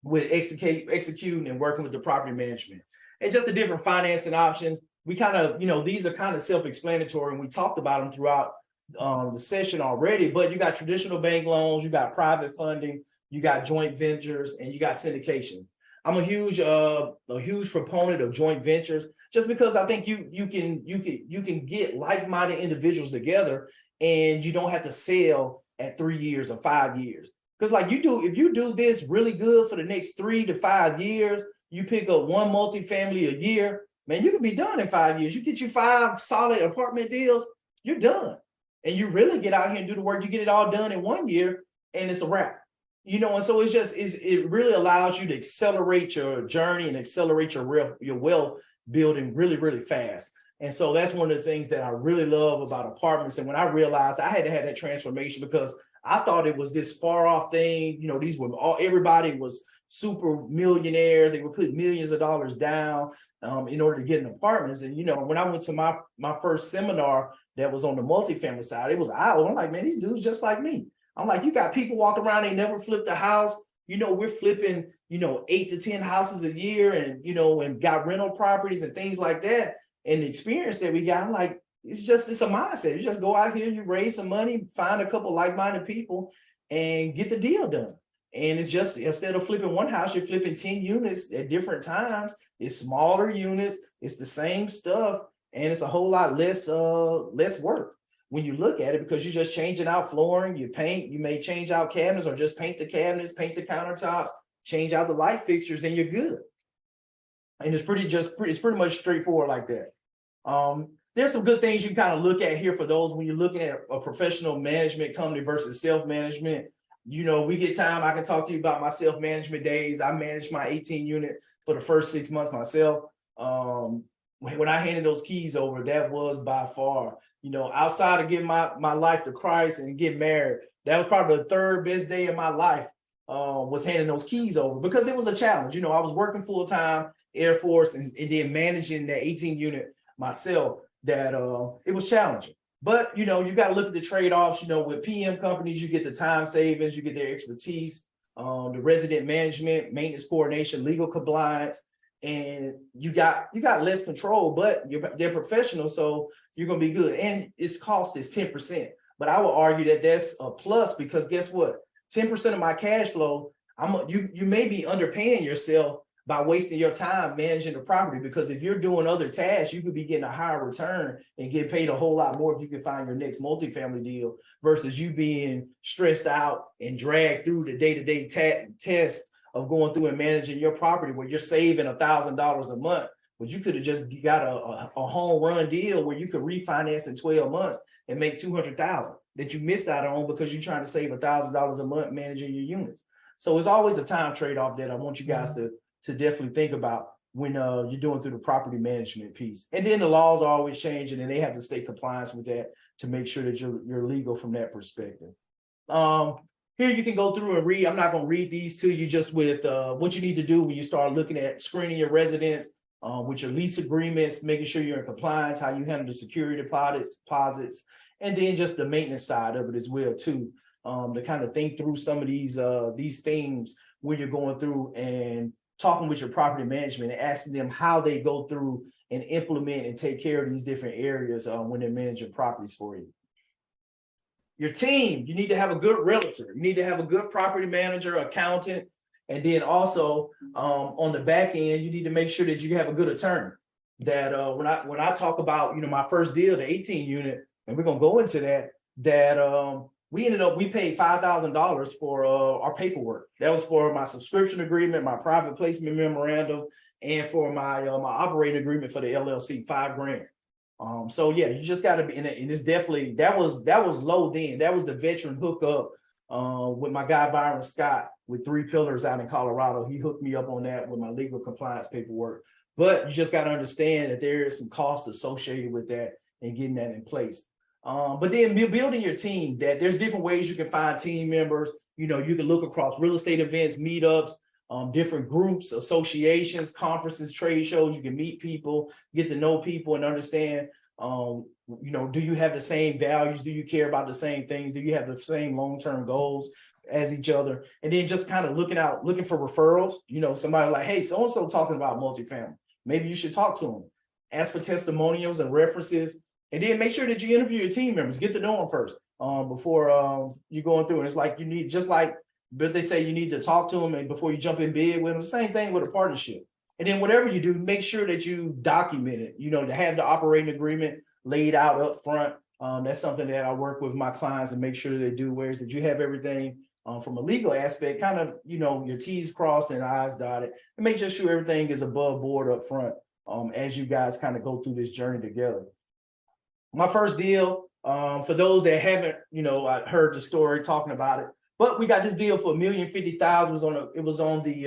with executing and working with the property management and just the different financing options. we kind of, these are kind of self-explanatory, and we talked about them throughout the session already. But you got traditional bank loans, you got private funding, you got joint ventures, and you got syndication. I'm a huge proponent of joint ventures, just because I think you can get like-minded individuals together, and you don't have to sell at 3 years or 5 years. Because like if you do this really good for the next 3 to 5 years, you pick up one multifamily a year, man, you can be done in 5 years. You get you 5 solid apartment deals, you're done. And you really get out here and do the work, you get it all done in 1 year, and it's a wrap. And so it really allows you to accelerate your journey and accelerate your wealth building really, really fast. And so that's one of the things that I really love about apartments. And when I realized I had to have that transformation, because I thought it was this far off thing, these were everybody was super millionaires. They would put millions of dollars down in order to get in apartments. And, when I went to my first seminar that was on the multifamily side, it was eye-opening. I'm like, man, these dudes just like me. I'm like, you got people walking around, they never flipped a house. We're flipping, 8 to 10 houses a year, and, and got rental properties and things like that. And the experience that we got, I'm like, it's a mindset. You just go out here, you raise some money, find a couple like-minded people, and get the deal done. And it's just, instead of flipping one house, you're flipping 10 units at different times. It's smaller units, it's the same stuff, and it's a whole lot less work when you look at it, because you're just changing out flooring, you may change out cabinets, or just paint the cabinets, paint the countertops, change out the light fixtures, and you're good. And it's pretty much straightforward like that. There's some good things you can kind of look at here for those when you're looking at a professional management company versus self-management. We get time, I can talk to you about my self-management days. I managed my 18 unit for the first 6 months myself. When I handed those keys over, that was by far, outside of giving my life to Christ and getting married, that was probably the third best day of my life, was handing those keys over, because it was a challenge. I was working full-time, Air Force, and then managing that 18 unit myself, that it was challenging. But, you got to look at the trade-offs. With PM companies, you get the time savings, you get their expertise, the resident management, maintenance coordination, legal compliance, and you got less control, but they're professionals, so you're going to be good. And its cost is 10%. But I would argue that that's a plus, because guess what? 10% of my cash flow, you may be underpaying yourself by wasting your time managing the property, because if you're doing other tasks, you could be getting a higher return and get paid a whole lot more if you can find your next multifamily deal, versus you being stressed out and dragged through the day-to-day test of going through and managing your property, where you're saving $1,000 a month, but you could have just got a home run deal where you could refinance in 12 months and make $200,000 that you missed out on because you're trying to save $1,000 a month managing your units. So it's always a time trade-off that I want you guys to definitely think about when you're doing through the property management piece. And then the laws are always changing, and they have to stay compliant with that to make sure that you're legal from that perspective. Here you can go through and read. I'm not going to read these to you, just with what you need to do when you start looking at screening your residence, with your lease agreements, making sure you're in compliance, how you handle the security deposits, and then just the maintenance side of it as well too, to kind of think through some of these things when you're going through and talking with your property management and asking them how they go through and implement and take care of these different areas when they're managing properties for you. Your team, you need to have a good realtor. You need to have a good property manager, accountant, and then also on the back end, you need to make sure that you have a good attorney. That when I talk about my first deal, the 18 unit, and we're gonna go into that we paid $5,000 for our paperwork. That was for my subscription agreement, my private placement memorandum, and for my operating agreement for the LLC, $5,000. So yeah, you just got to be in it, and it's definitely that was low then. That was the veteran hookup with my guy Byron Scott with 3 Pillars out in Colorado. He hooked me up on that with my legal compliance paperwork. But you just got to understand that there is some costs associated with that and getting that in place. But then building your team, that there's different ways you can find team members. You can look across real estate events, meetups, different groups, associations, conferences, trade shows. You can meet people, get to know people, and understand, do you have the same values? Do you care about the same things? Do you have the same long-term goals as each other? And then just kind of looking for referrals. Somebody like, hey, so-and-so talking about multifamily. Maybe you should talk to them. ask for testimonials and references, and then make sure that you interview your team members, get to know them first before you're going through. And it's like you need, just like, but they say you need to talk to them and before you jump in bed with them. The same thing with a partnership. And then whatever you do, make sure that you document it, to have the operating agreement laid out up front. That's something that I work with my clients and make sure they do, whereas that you have everything from a legal aspect, kind of, your T's crossed and I's dotted, and make sure everything is above board up front as you guys kind of go through this journey together. My first deal, for those that haven't, I heard the story talking about it, but we got this deal for $1,050,000. It was on the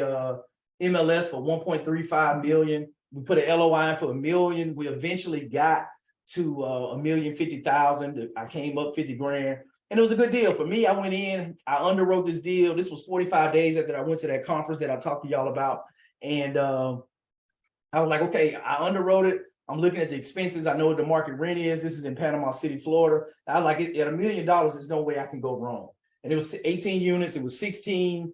MLS for $1.35 million. We put an LOI in for $1 million. We eventually got to $1,050,000. I came up 50 grand, and it was a good deal for me. I went in, I underwrote this deal. This was 45 days after I went to that conference that I talked to y'all about, and I was like, okay, I underwrote it. I'm looking at the expenses. I know what the market rent is. This is in Panama City, Florida. I was like, at $1 million, there's no way I can go wrong. And it was 18 units. It was 16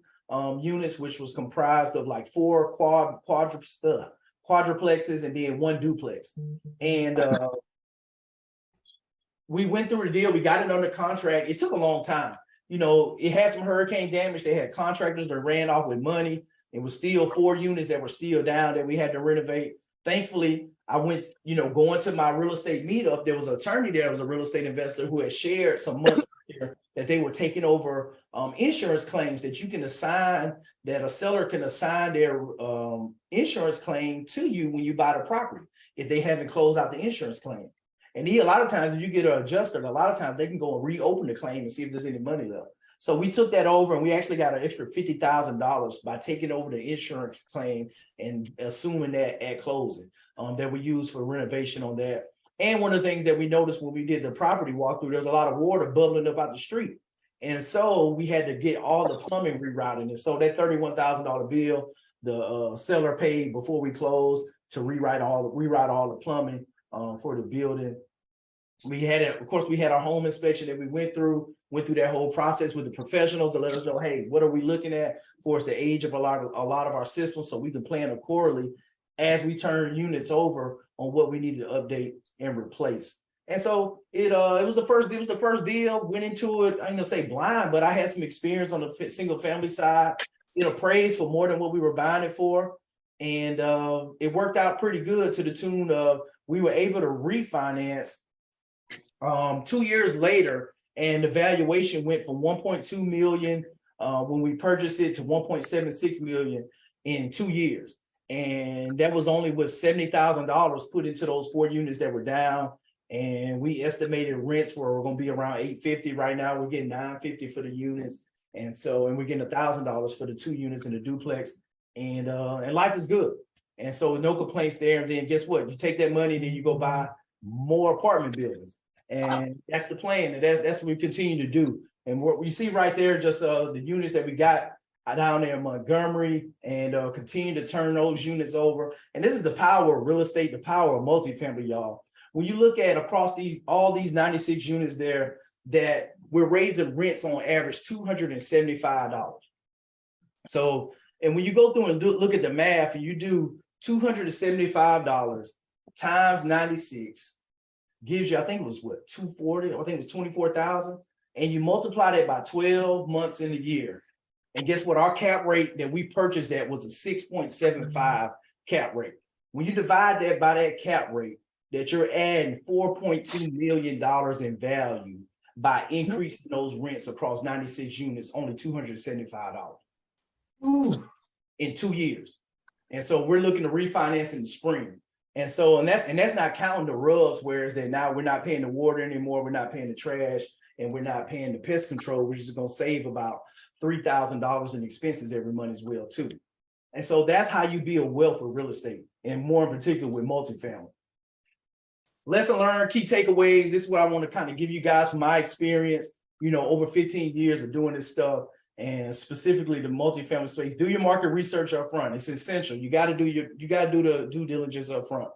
units, which was comprised of like 4 quadruplexes and then 1 duplex. And we went through the deal. We got it under contract. It took a long time. It had some hurricane damage. They had contractors that ran off with money. It was still 4 units that were still down that we had to renovate. Thankfully, I went, going to my real estate meetup. There was an attorney there, was a real estate investor who had shared some months earlier that they were taking over insurance claims that you can assign, that a seller can assign their insurance claim to you when you buy the property if they haven't closed out the insurance claim. And a lot of times, if you get an adjuster, a lot of times they can go and reopen the claim and see if there's any money left. So we took that over, and we actually got an extra $50,000 by taking over the insurance claim and assuming that at closing that we used for renovation on that. And one of the things that we noticed when we did the property walkthrough, there's a lot of water bubbling up out the street. And so we had to get all the plumbing rerouted. And so that $31,000 bill, the seller paid before we closed to rewrite all the plumbing for the building. We had of course, we had our home inspection that we went through that whole process with the professionals to let us know, hey, what are we looking at for us, the age of a lot of our systems, so we can plan accordingly as we turn units over on what we need to update and replace. And so it was the first deal. Went into it, I'm gonna say blind, but I had some experience on the single family side. It appraised for more than what we were buying it for, and it worked out pretty good to the tune of we were able to refinance 2 years later, and the valuation went from 1.2 million when we purchased it to 1.76 million in 2 years. And that was only with $70,000 put into those 4 units that were down. And we estimated rents were going to be around $850. Right now, we're getting $950 for the units. And we're getting $1,000 for the 2 units in the duplex. And life is good. And so no complaints there. And then guess what? You take that money and then you go buy more apartment buildings. And that's the plan. And that's what we continue to do. And what we see right there, just the units that we got down there in Montgomery, and continue to turn those units over. And this is the power of real estate, the power of multifamily, y'all. When you look at across all these 96 units there, that we're raising rents on average $275. So, and when you go through and look at the math, and you do $275 times 96, gives you, I think it was what, 240, I think it was 24,000. And you multiply that by 12 months in a year. And guess what? Our cap rate that we purchased at was a 6.75 cap rate. When you divide that by that cap rate, that you're adding $4.2 million in value by increasing those rents across 96 units, only $275 in 2 years. And so we're looking to refinance in the spring. And that's not counting the rubs, whereas that now we're not paying the water anymore, we're not paying the trash, and we're not paying the pest control, which is going to save about $3,000 in expenses every month as well too. And so that's how you build wealth with real estate, and more in particular with multifamily. Lesson learned, key takeaways. This is what I want to kind of give you guys from my experience, over 15 years of doing this stuff, and specifically the multifamily space. Do your market research up front. It's essential. You got to do the due diligence up front.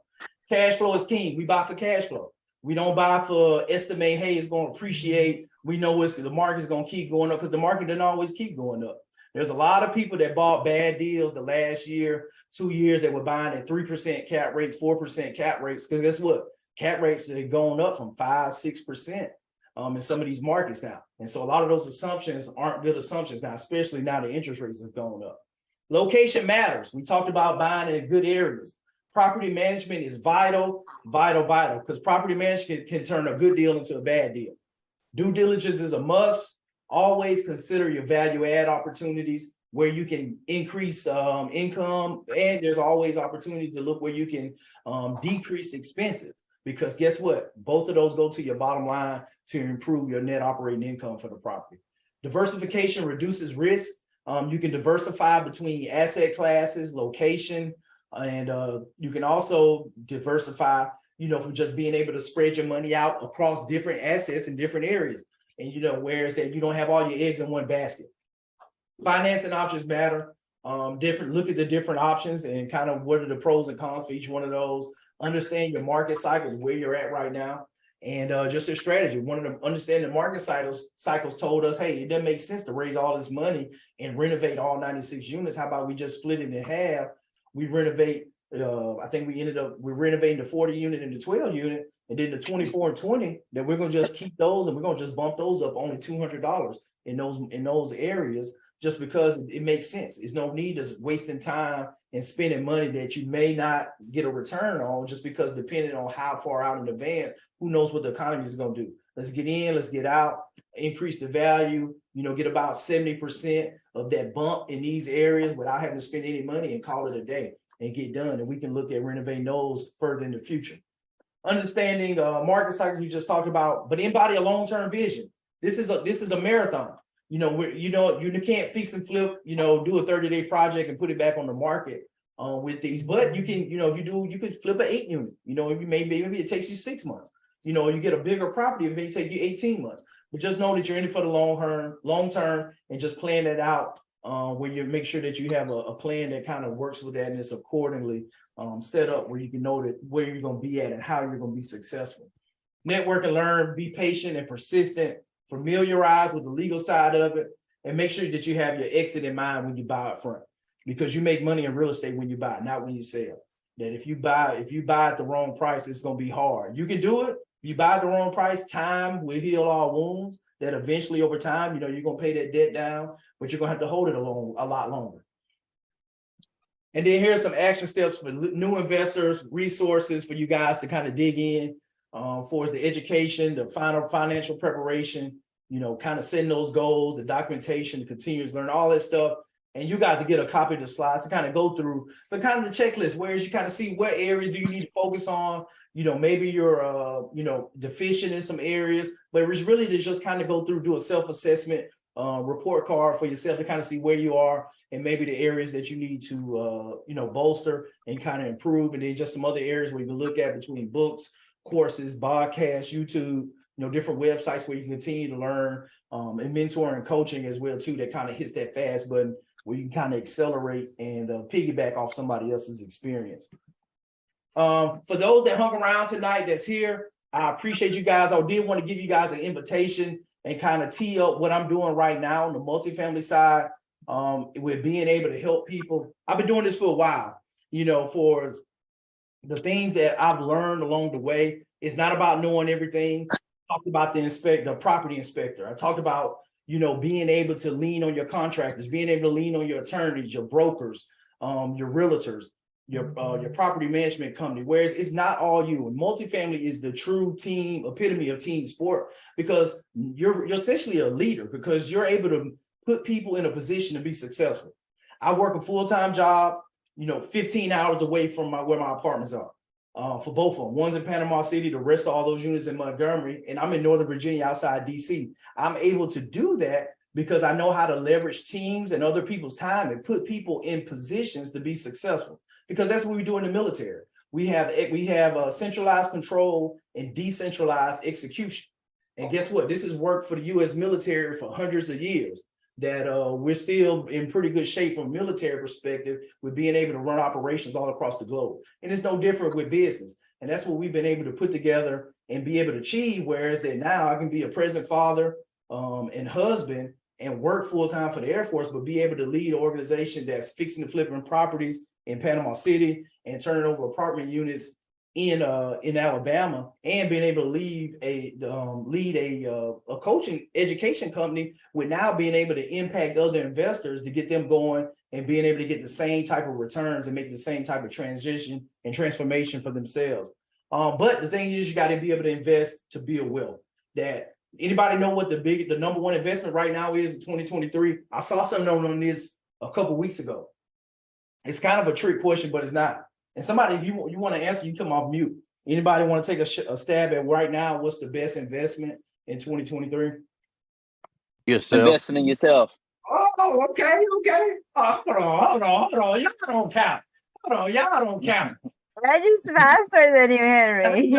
Cash flow is king. We buy for cash flow. We don't buy for estimate, hey, it's going to appreciate. We know the market's going to keep going up, because the market doesn't always keep going up. There's a lot of people that bought bad deals the last year, 2 years that were buying at 3% cap rates, 4% cap rates, because guess what? Cap rates are going up from 5-6% in some of these markets now. And so a lot of those assumptions aren't good assumptions now, especially now the interest rates are going up. Location matters. We talked about buying in good areas. Property management is vital, because property management can turn a good deal into a bad deal. Due diligence is a must. Always consider your value add opportunities where you can increase income, and there's always opportunity to look where you can decrease expenses, because guess what? Both of those go to your bottom line to improve your net operating income for the property. Diversification reduces risk. You can diversify between asset classes, location, and you can also diversify, from just being able to spread your money out across different assets in different areas. And whereas that you don't have all your eggs in one basket. Financing options matter. Look at the different options and kind of what are the pros and cons for each one of those. Understand your market cycles, where you're at right now, and just a strategy. One of them, understand the market cycles told us, hey, it doesn't make sense to raise all this money and renovate all 96 units. How about we just split it in half? We renovate. I think we're renovating the 40 unit and the 12 unit. And then the 24 and 20, that we're going to just keep those, and we're going to just bump those up only $200 in those areas, just because it makes sense. There's no need to wasting time and spending money that you may not get a return on, just because depending on how far out in advance, who knows what the economy is going to do. Let's get in, let's get out, increase the value, get about 70% of that bump in these areas without having to spend any money, and call it a day and get done. And we can look at renovating those further in the future. Understanding market cycles we just talked about, but embody a long-term vision. This is a marathon. You can't fix and flip, do a 30-day project and put it back on the market with these. But you can, if you do, you could flip an 8 unit. Maybe it takes you 6 months. You get a bigger property, it may take you 18 months. But just know that you're in it for the long term, and just plan that out where you make sure that you have a plan that kind of works with that, and it's accordingly set up where you can know that where you're going to be at and how you're going to be successful. Network and learn, be patient and persistent, familiarize with the legal side of it, and make sure that you have your exit in mind when you buy up front, because you make money in real estate when you buy, not when you sell. That if you buy at the wrong price, it's going to be hard. You can do it. If you buy at the wrong price, time will heal all wounds. That eventually over time, you're going to pay that debt down, but you're going to have to hold it a lot longer. And then here's some action steps for new investors, resources for you guys to kind of dig in for the education, the final financial preparation, kind of setting those goals, the documentation, the continuous learn, all that stuff. And you guys will get a copy of the slides to kind of go through, but kind of the checklist, whereas you kind of see what areas do you need to focus on. Maybe you're, deficient in some areas, but it's really to just kind of go through, do a self-assessment report card for yourself to kind of see where you are and maybe the areas that you need to, bolster and kind of improve. And then just some other areas where you can look at between books, courses, podcasts, YouTube, different websites where you can continue to learn and mentor and coaching as well too, that kind of hits that fast button where you can kind of accelerate and piggyback off somebody else's experience. For those that hung around tonight that's here, I appreciate you guys. I did want to give you guys an invitation and kind of tee up what I'm doing right now on the multifamily side with being able to help people. I've been doing this for a while, for the things that I've learned along the way. It's not about knowing everything. I talked about the property inspector. I talked about, being able to lean on your contractors, being able to lean on your attorneys, your brokers, your realtors, your property management company, whereas it's not all you. And multifamily is the true team epitome of team sport, because you're essentially a leader, because you're able to put people in a position to be successful. I work a full-time job, 15 hours away from where my apartments are. For both of them. One's in Panama City, the rest of all those units in Montgomery, and I'm in Northern Virginia outside DC. I'm able to do that because I know how to leverage teams and other people's time and put people in positions to be successful, because that's what we do in the military. We have centralized control and decentralized execution. And guess what? This has worked for the U.S. military for hundreds of years, that we're still in pretty good shape from a military perspective with being able to run operations all across the globe. And it's no different with business. And that's what we've been able to put together and be able to achieve, whereas that now I can be a present father and husband and work full-time for the Air Force, but be able to lead an organization that's fixing and flipping properties in Panama City and turning over apartment units in Alabama, and being able to lead a coaching education company, with now being able to impact other investors to get them going and being able to get the same type of returns and make the same type of transition and transformation for themselves. But the thing is, you got to be able to invest to build wealth. That anybody know what the number one investment right now is in 2023? I saw something on this a couple weeks ago. It's kind of a trick question, but it's not. And somebody, if you want to answer, you come off mute. Anybody want to take a stab at right now? What's the best investment in 2023? Yourself. Investing in yourself. Oh, okay. Hold on. Y'all don't count. Y'all don't count. I just faster than you, Henry.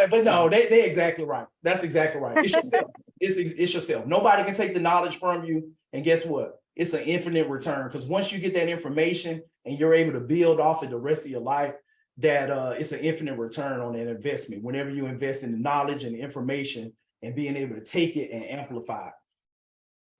But no, they're exactly right. That's exactly right. It's yourself. It's yourself. Nobody can take the knowledge from you. And guess what? It's an infinite return, because once you get that information and you're able to build off it the rest of your life, that it's an infinite return on that investment. Whenever you invest in the knowledge and information and being able to take it and amplify it,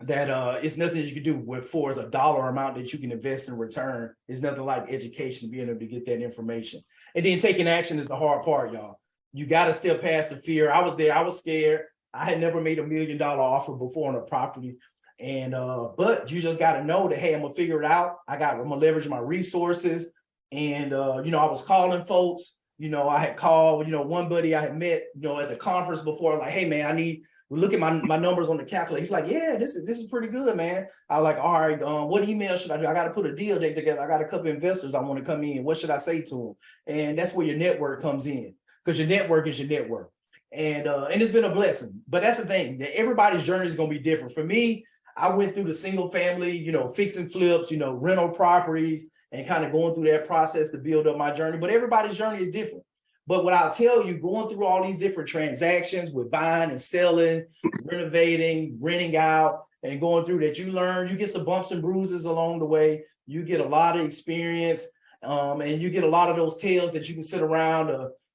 that it's nothing you can do for as a dollar amount that you can invest in return. It's nothing like education, being able to get that information. And then taking action is the hard part, y'all. You got to step past the fear. I was there. I was scared. I had never made $1 million offer before on a property. And but you just got to know that, hey, I'm gonna figure it out. I'm gonna leverage my resources. And I was calling folks. I had called, one buddy I had met, at the conference before, like, hey man, look at my numbers on the calculator. He's like, yeah, this is pretty good, man. I was like, all right, what email should I do? I got to put a deal deck together. I got a couple of investors I want to come in. What should I say to them? And that's where your network comes in, because your network is your network. And it's been a blessing. But that's the thing, that everybody's journey is going to be different. For me, I went through the single family, fixing flips, rental properties, and kind of going through that process to build up my journey. But everybody's journey is different. But what I'll tell you, going through all these different transactions with buying and selling, renovating, renting out, and going through that, you get some bumps and bruises along the way. You get a lot of experience, and you get a lot of those tales that you can sit around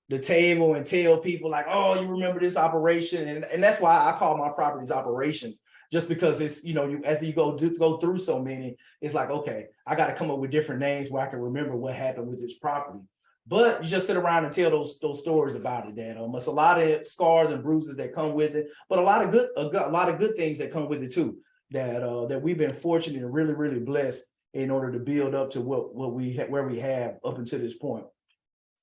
the table and tell people like, oh, you remember this operation. And that's why I call my properties operations, just because it's, as you go through so many, it's like, okay, I got to come up with different names where I can remember what happened with this property. But you just sit around and tell those stories about it. That it's a lot of scars and bruises that come with it, but a lot of good things that come with it too. That we've been fortunate and really, really blessed in order to build up to where we have up until this point.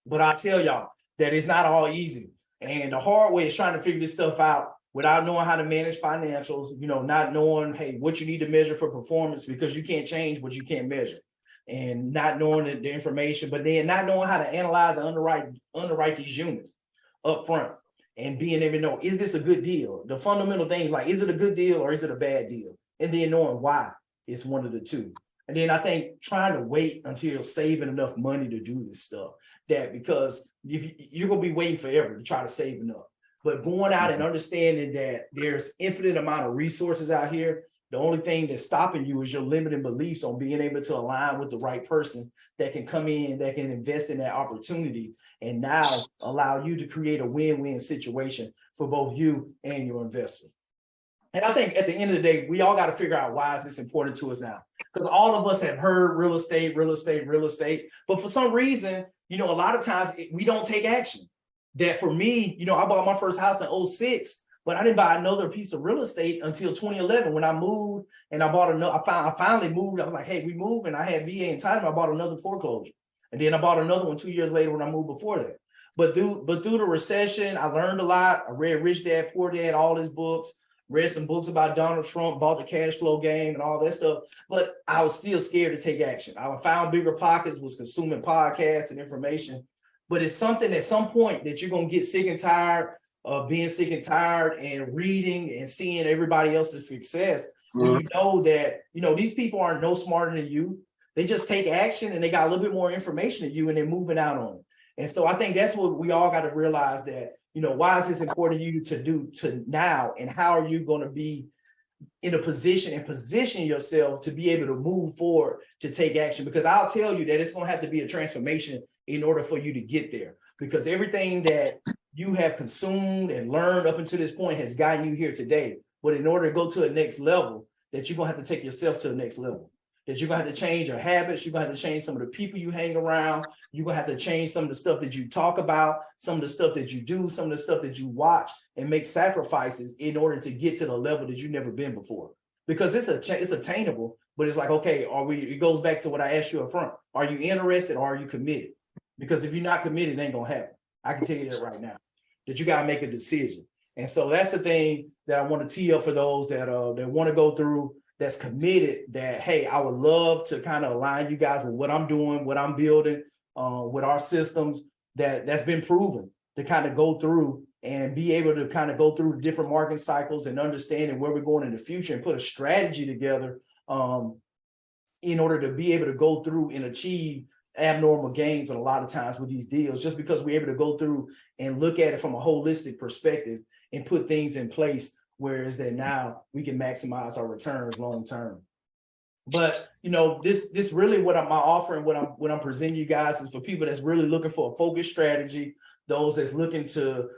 But I tell y'all that it's not all easy, and the hard way is trying to figure this stuff out without knowing how to manage financials. Not knowing, hey, what you need to measure for performance, because you can't change what you can't measure. And not knowing the information, but then not knowing how to analyze and underwrite these units up front, and being able to know, is this a good deal? The fundamental things, like, is it a good deal or is it a bad deal? And then knowing why it's one of the two. And then I think trying to wait until you're saving enough money to do this stuff, because if you're going to be waiting forever to try to save enough. But going out and understanding that there's infinite amount of resources out here. The only thing that's stopping you is your limiting beliefs on being able to align with the right person that can come in, that can invest in that opportunity, and now allow you to create a win-win situation for both you and your investor. And I think at the end of the day, we all got to figure out, why is this important to us now? Because all of us have heard real estate. But for some reason, a lot of times we don't take action. That for me, I bought my first house in 2006. But I didn't buy another piece of real estate until 2011, when I moved and I bought another. I finally moved. I was like, hey, we moved, and I had VA entitlement. I bought another foreclosure, and then I bought another one 2 years later when I moved before that. But through the recession, I learned a lot. I read Rich Dad Poor Dad, all his books. Read some books about Donald Trump, bought the cash flow game and all that stuff. But I was still scared to take action. I found bigger pockets, was consuming podcasts and information. But it's something at some point that you're gonna get sick and tired of being sick and tired and reading and seeing everybody else's success. When you know that, these people aren't no smarter than you. They just take action, and they got a little bit more information than you, and they're moving out on it. And so I think that's what we all got to realize, that, why is this important to you to do to now, and how are you going to be in a position and position yourself to be able to move forward to take action? Because I'll tell you that it's going to have to be a transformation in order for you to get there, because everything that you have consumed and learned up until this point has gotten you here today. But in order to go to the next level, that you're gonna have to take yourself to the next level. That you're gonna have to change your habits, you're gonna have to change some of the people you hang around, you're gonna have to change some of the stuff that you talk about, some of the stuff that you do, some of the stuff that you watch, and make sacrifices in order to get to the level that you've never been before. Because it's attainable, but it's like, okay, it goes back to what I asked you up front. Are you interested or are you committed? Because if you're not committed, it ain't gonna happen. I can tell you that right now, that you gotta make a decision. And so that's the thing that I want to tee up for those that want to go through, that's committed, that, hey, I would love to kind of align you guys with what I'm doing, what I'm building, with our systems that's been proven to kind of go through and be able to kind of go through different market cycles and understanding where we're going in the future and put a strategy together in order to be able to go through and achieve abnormal gains a lot of times with these deals, just because we're able to go through and look at it from a holistic perspective and put things in place, whereas that now we can maximize our returns long term. But this really what I'm offering, what I'm presenting you guys is for people that's really looking for a focused strategy, those that's looking to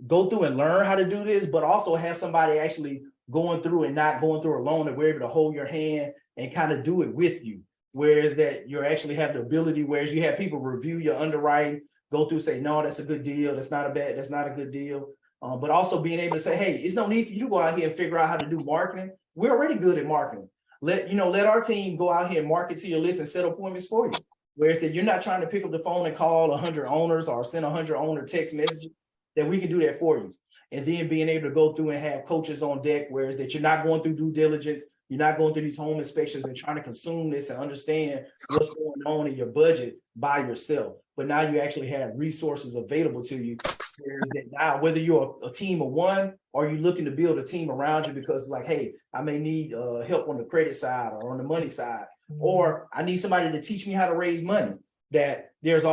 go through and learn how to do this, but also have somebody actually going through and not going through alone, and we're able to hold your hand and kind of do it with you. Whereas that you actually have the ability, whereas you have people review your underwriting, go through, say, no, that's a good deal, that's not a good deal. But also being able to say, hey, it's no need for you to go out here and figure out how to do marketing. We're already good at marketing. Let our team go out here and market to your list and set appointments for you. Whereas that you're not trying to pick up the phone and call 100 owners or send 100 owner text messages, that we can do that for you. And then being able to go through and have coaches on deck, whereas that you're not going through due diligence, you're not going through these home inspections and trying to consume this and understand what's going on in your budget by yourself. But now you actually have resources available to you. Whereas that now, whether you're a team of one or you're looking to build a team around you because like, hey, I may need help on the credit side or on the money side, or I need somebody to teach me how to raise money, that there's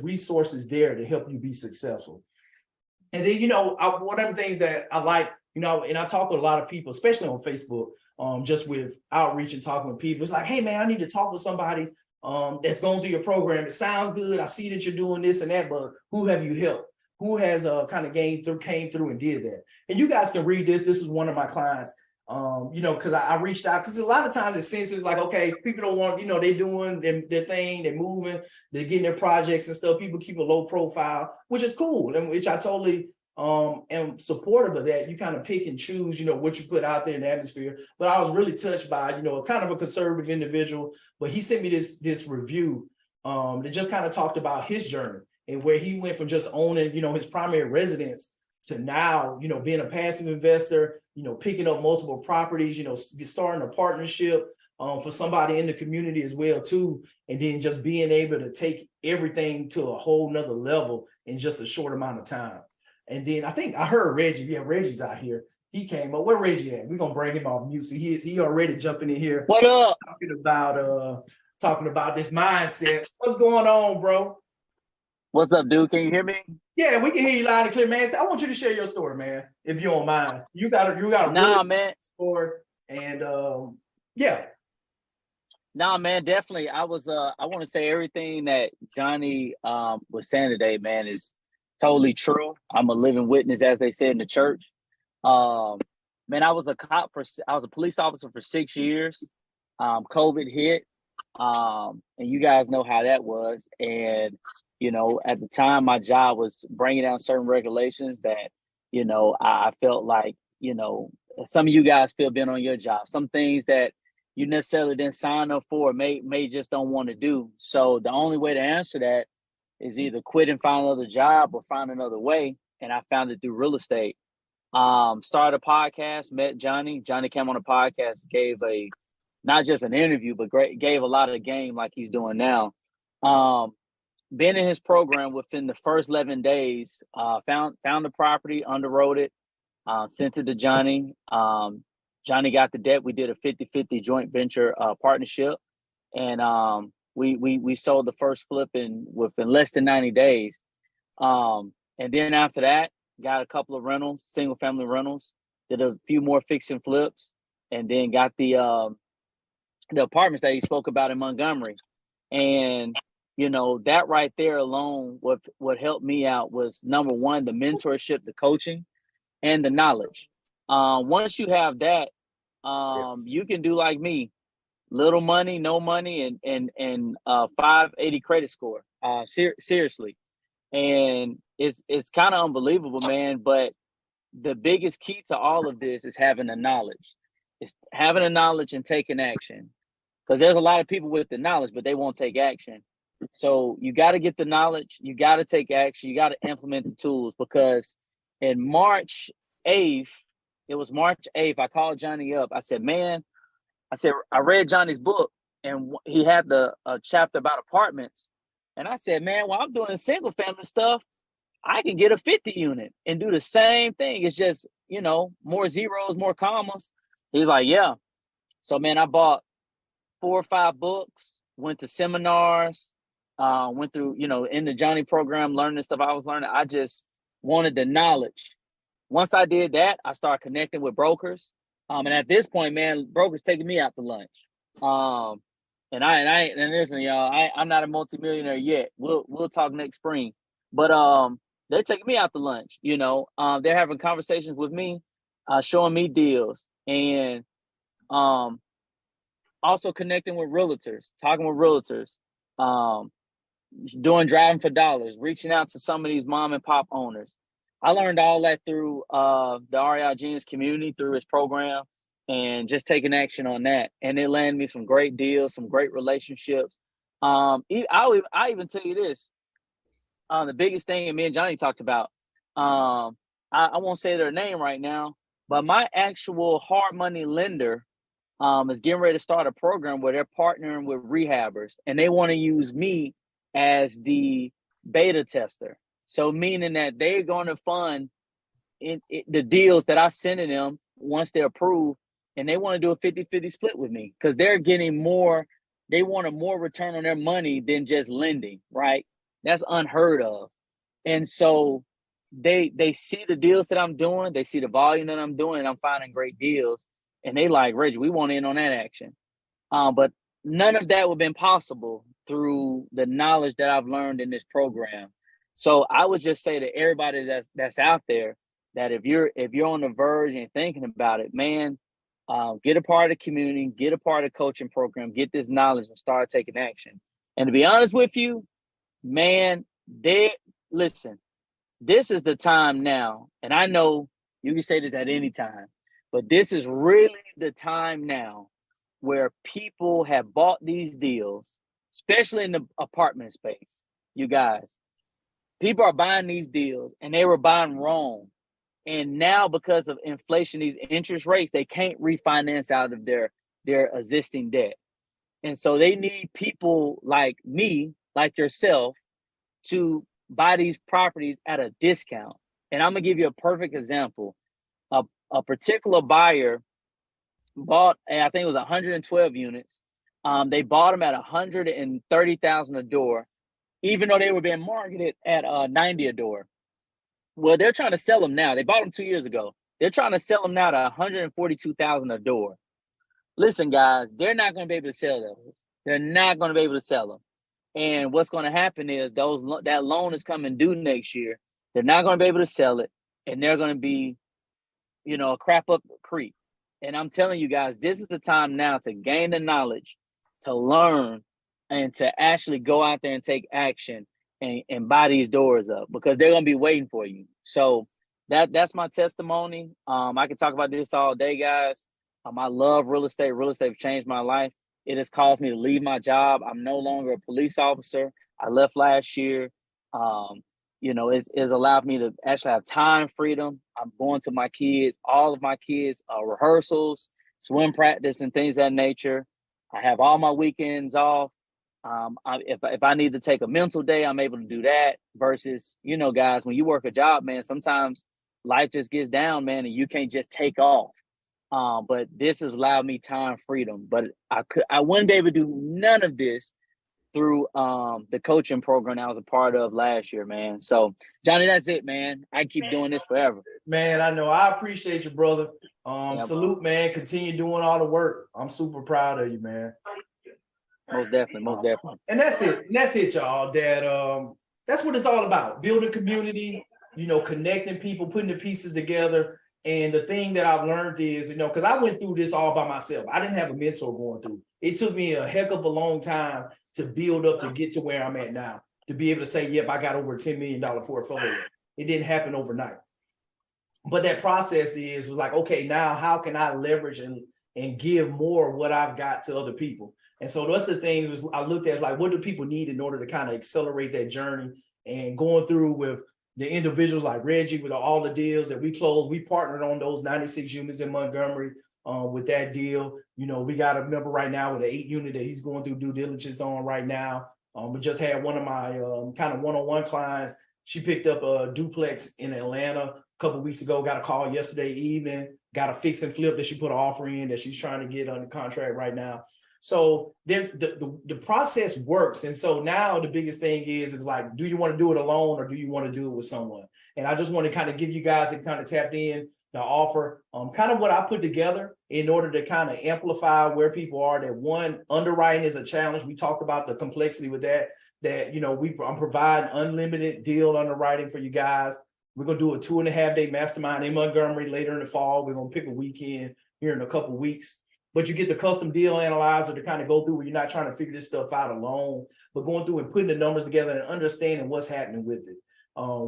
resources there to help you be successful. And then, one of the things that I like, and I talk with a lot of people, especially on Facebook, just with outreach and talking with people. It's like, hey, man, I need to talk with somebody that's going through your program. It sounds good. I see that you're doing this and that, but who have you helped? Who has kind of came through and did that? And you guys can read this. This is one of my clients, because I reached out, because a lot of times it seems like, okay, people don't want, they're doing their thing, they're moving, they're getting their projects and stuff. People keep a low profile, which is cool, and which I totally am supportive of that. You kind of pick and choose, what you put out there in the atmosphere. But I was really touched by, kind of a conservative individual, but he sent me this review that just kind of talked about his journey and where he went from just owning, his primary residence to now, being a passive investor, picking up multiple properties, starting a partnership for somebody in the community as well too, and then just being able to take everything to a whole nother level in just a short amount of time. And then I think I heard Reggie. Yeah, Reggie's out here. He came up. Where Reggie at? We're gonna bring him off mute. See, he already jumping in here. What up? Talking about this mindset. What's going on, bro? What's up, dude? Can you hear me? Yeah, we can hear you loud and clear, man. I want you to share your story, man, if you don't mind. You got a nah, man. story, and yeah. Nah, man, definitely. I want to say everything that Johnny was saying today, man, is totally true. I'm a living witness, as they said in the church. Man, I was a police officer for 6 years. COVID hit, and you guys know how that was. And at the time, my job was bringing down certain regulations that I felt like some of you guys feel been on your job. Some things that you necessarily didn't sign up for, may just don't want to do. So the only way to answer that is either quit and find another job or find another way. And I found it through real estate. Started a podcast, met Johnny. Johnny came on a podcast, gave not just an interview, but gave a lot of game like he's doing now. Been in his program within the first 11 days, found the property, underwrote it, sent it to Johnny. Johnny got the debt. We did a 50-50 joint venture partnership. And we sold the first flip within less than 90 days. And then after that, got a couple of rentals, single family rentals, did a few more fix and flips, and then got the apartments that he spoke about in Montgomery. And that right there alone, what helped me out was, number one, the mentorship, the coaching, and the knowledge. Once you have that, You can do like me, little money, no money, and 580 credit score. Seriously, and it's kind of unbelievable, man. But the biggest key to all of this is having the knowledge. It's having the knowledge and taking action. Because there's a lot of people with the knowledge, but they won't take action. So you got to get the knowledge. You got to take action. You got to implement the tools. Because in March 8th, it was March 8th, I called Johnny up. I said, man, I read Johnny's book, and he had a chapter about apartments. And I said, man, while I'm doing single family stuff, I can get a 50 unit and do the same thing. It's just, more zeros, more commas. He's like, yeah. So, man, I bought 4 or 5 books, went to seminars, went through, in the Johnny program, learning the stuff I was learning. I just wanted the knowledge. Once I did that, I started connecting with brokers. And at this point, man, brokers taking me out to lunch. And listen, y'all, I'm not a multimillionaire yet. We'll talk next spring. But they're taking me out to lunch. They're having conversations with me, showing me deals, and also connecting with realtors, talking with realtors, doing driving for dollars, reaching out to some of these mom and pop owners. I learned all that through the REI Genius community, through his program, and just taking action on that. And it landed me some great deals, some great relationships. I even tell you this, the biggest thing, and me and Johnny talked about, I won't say their name right now, but my actual hard money lender is getting ready to start a program where they're partnering with rehabbers, and they want to use me as the beta tester. So meaning that they're going to fund the deals that I send to them once they're approved, and they want to do a 50-50 split with me because they're getting more. They want a more return on their money than just lending, right? That's unheard of. And so they see the deals that I'm doing, they see the volume that I'm doing, and I'm finding great deals. And they like, Reggie, we want in on that action. But none of that would have been possible through the knowledge that I've learned in this program. So I would just say to everybody that's out there that if you're on the verge and thinking about it, man, get a part of the community, get a part of the coaching program, get this knowledge and start taking action. And to be honest with you, man, listen, this is the time now. And I know you can say this at any time, but this is really the time now where people have bought these deals, especially in the apartment space. You guys, people are buying these deals and they were buying wrong. And now because of inflation, these interest rates, they can't refinance out of their existing debt. And so they need people like me, like yourself, to buy these properties at a discount. And I'm going to give you a perfect example. A particular buyer bought, I think it was 112 units. They bought them at $130,000 a door, even though they were being marketed at $90 a door. Well, they're trying to sell them now. They bought them 2 years ago. They're trying to sell them now to $142,000 a door. Listen, guys, they're not going to be able to sell those. They're not going to be able to sell them. And what's going to happen is that loan is coming due next year. They're not going to be able to sell it, and they're going to be, a crap up creek. And I'm telling you guys, this is the time now to gain the knowledge, to learn, and to actually go out there and take action and buy these doors up because they're going to be waiting for you. So that's my testimony. I can talk about this all day, guys. I love real estate. Real estate has changed my life. It has caused me to leave my job. I'm no longer a police officer. I left last year. It's allowed me to actually have time freedom. I'm going to my kids, all of my kids' rehearsals, swim practice, and things of that nature. I have all my weekends off. If I need to take a mental day, I'm able to do that. Versus, guys, when you work a job, man, sometimes life just gets down, man, and you can't just take off. But this has allowed me time freedom. But I wouldn't be able to do none of this through the coaching program I was a part of last year, man. So, Johnny, that's it, man. I keep doing this forever. Man, I know. I appreciate you, brother. Salute, bro. man. Continue doing all the work. I'm super proud of you, man. Most definitely. And that's it, y'all. That's what it's all about. Building community, connecting people, putting the pieces together. And the thing that I've learned is, because I went through this all by myself. I didn't have a mentor going through. It took me a heck of a long time to build up to get to where I'm at now, to be able to say, yep, I got over a $10 million portfolio. It didn't happen overnight. But that process was like, okay, now how can I leverage and give more of what I've got to other people? And so that's the thing was I looked at as like, what do people need in order to kind of accelerate that journey? And going through with the individuals like Reggie with all the deals that we closed, we partnered on those 96 units in Montgomery with that deal. We got a member right now with an 8 unit that he's going through due diligence on right now. We just had one of my kind of one-on-one clients. She picked up a duplex in Atlanta a couple of weeks ago, got a call yesterday evening, got a fix and flip that she put an offer in that she's trying to get under contract right now. So the process works. And so now the biggest thing is like, do you want to do it alone or do you want to do it with someone? And I just want to kind of give you guys that kind of tapped in the offer, kind of what I put together in order to kind of amplify where people are. That one, underwriting is a challenge. We talked about the complexity with that I'm providing unlimited deal underwriting for you guys. We're going to do a 2.5-day mastermind in Montgomery later in the fall. We're going to pick a weekend here in a couple of weeks. But you get the custom deal analyzer to kind of go through where you're not trying to figure this stuff out alone, but going through and putting the numbers together and understanding what's happening with it.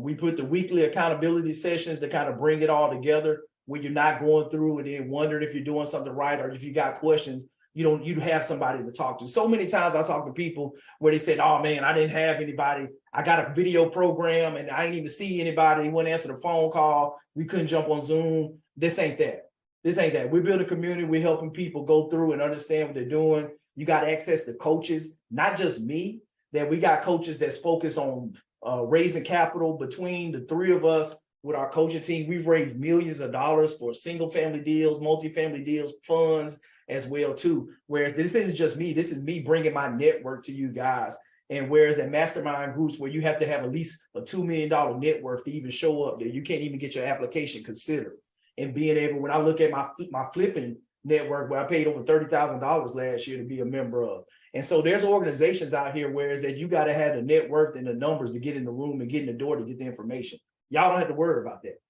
We put the weekly accountability sessions to kind of bring it all together where you're not going through and then wondering if you're doing something right or if you got questions, you have somebody to talk to. So many times I talk to people where they said, oh man, I didn't have anybody. I got a video program and I didn't even see anybody. They wouldn't answer the phone call. We couldn't jump on Zoom. This ain't that. We're building a community. We're helping people go through and understand what they're doing. You got access to coaches, not just me, that we got coaches that's focused on raising capital. Between the 3 of us with our coaching team, we've raised millions of dollars for single family deals, multifamily deals, funds as well too. Whereas this isn't just me, this is me bringing my network to you guys. And whereas that mastermind groups where you have to have at least a $2 million net worth to even show up there, you can't even get your application considered. And being able, when I look at my flipping network, where I paid over $30,000 last year to be a member of. And so there's organizations out here where is that you got to have the net worth and the numbers to get in the room and get in the door to get the information. Y'all don't have to worry about that.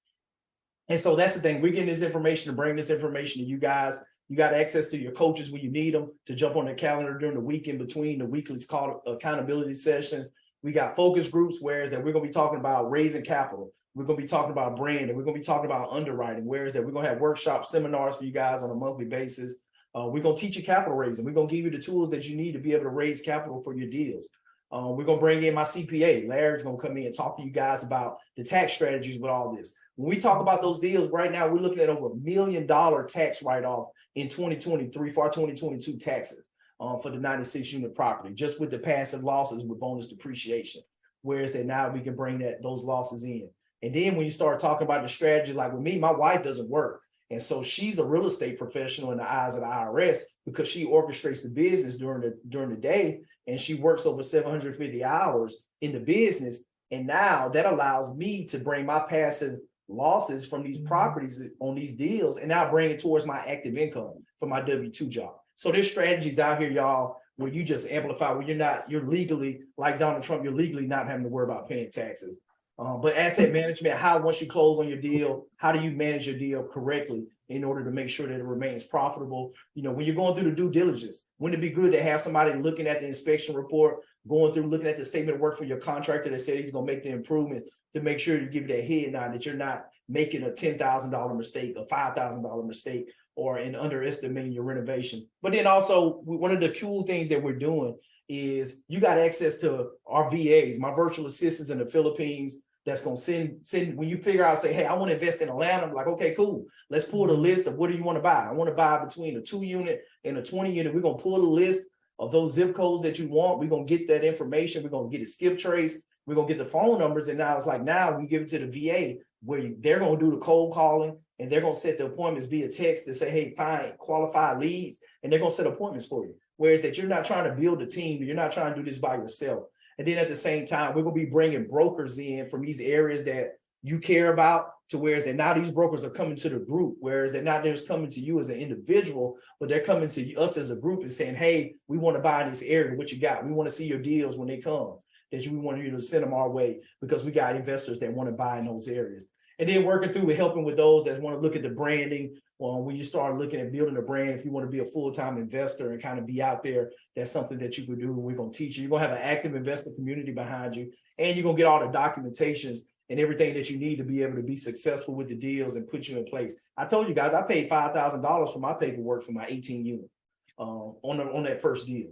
And so that's the thing. We're getting this information to bring this information to you guys. You got access to your coaches when you need them to jump on the calendar during the week in between the weekly's called accountability sessions. We got focus groups where is that we're going to be talking about raising capital. We're going to be talking about brand, and we're going to be talking about underwriting, whereas that we're going to have workshops, seminars for you guys on a monthly basis. We're going to teach you capital raising. We're going to give you the tools that you need to be able to raise capital for your deals. We're going to bring in my CPA. Larry's going to come in and talk to you guys about the tax strategies with all this. When we talk about those deals right now, we're looking at over $1 million tax write-off in 2023 for our 2022 taxes for the 96 unit property, just with the passive losses with bonus depreciation. Whereas that now we can bring those losses in. And then when you start talking about the strategy, like with me, my wife doesn't work. And so she's a real estate professional in the eyes of the IRS because she orchestrates the business during the day, and she works over 750 hours in the business. And now that allows me to bring my passive losses from these properties on these deals and now bring it towards my active income for my W-2 job. So there's strategies out here, y'all, where you just amplify, where you're legally, like Donald Trump, you're legally not having to worry about paying taxes. But asset management, once you close on your deal, how do you manage your deal correctly in order to make sure that it remains profitable? When you're going through the due diligence, wouldn't it be good to have somebody looking at the inspection report, going through, looking at the statement of work for your contractor that said he's going to make the improvement to make sure to give you that head nod that you're not making a $10,000 mistake, a $5,000 mistake, or in underestimating your renovation. But then also, one of the cool things that we're doing is you got access to our VAs, my virtual assistants in the Philippines. That's going to send when you figure out, say, hey, I want to invest in Atlanta. I'm like, okay, cool. Let's pull the list of what do you want to buy? I want to buy between a 2 unit and a 20 unit. We're going to pull the list of those zip codes that you want. We're going to get that information. We're going to get a skip trace. We're going to get the phone numbers. And now it's like, now we give it to the VA where they're going to do the cold calling and they're going to set the appointments via text to say, hey, find qualified leads. And they're going to set appointments for you. Whereas that you're not trying to build a team. You're not trying to do this by yourself. And then at the same time, we're going to be bringing brokers in from these areas that you care about to whereas that now these brokers are coming to the group, whereas they're not just coming to you as an individual, but they're coming to us as a group and saying, hey, we want to buy in this area. What you got? We want to see your deals when they come, that we want you to send them our way because we got investors that want to buy in those areas. And then working through with helping with those that want to look at the branding. When you start looking at building a brand, if you want to be a full-time investor and kind of be out there, that's something that you could do. We're going to teach you. You're going to have an active investor community behind you, and you're going to get all the documentations and everything that you need to be able to be successful with the deals and put you in place. I told you guys, I paid $5,000 for my paperwork for my 18 unit on that first deal.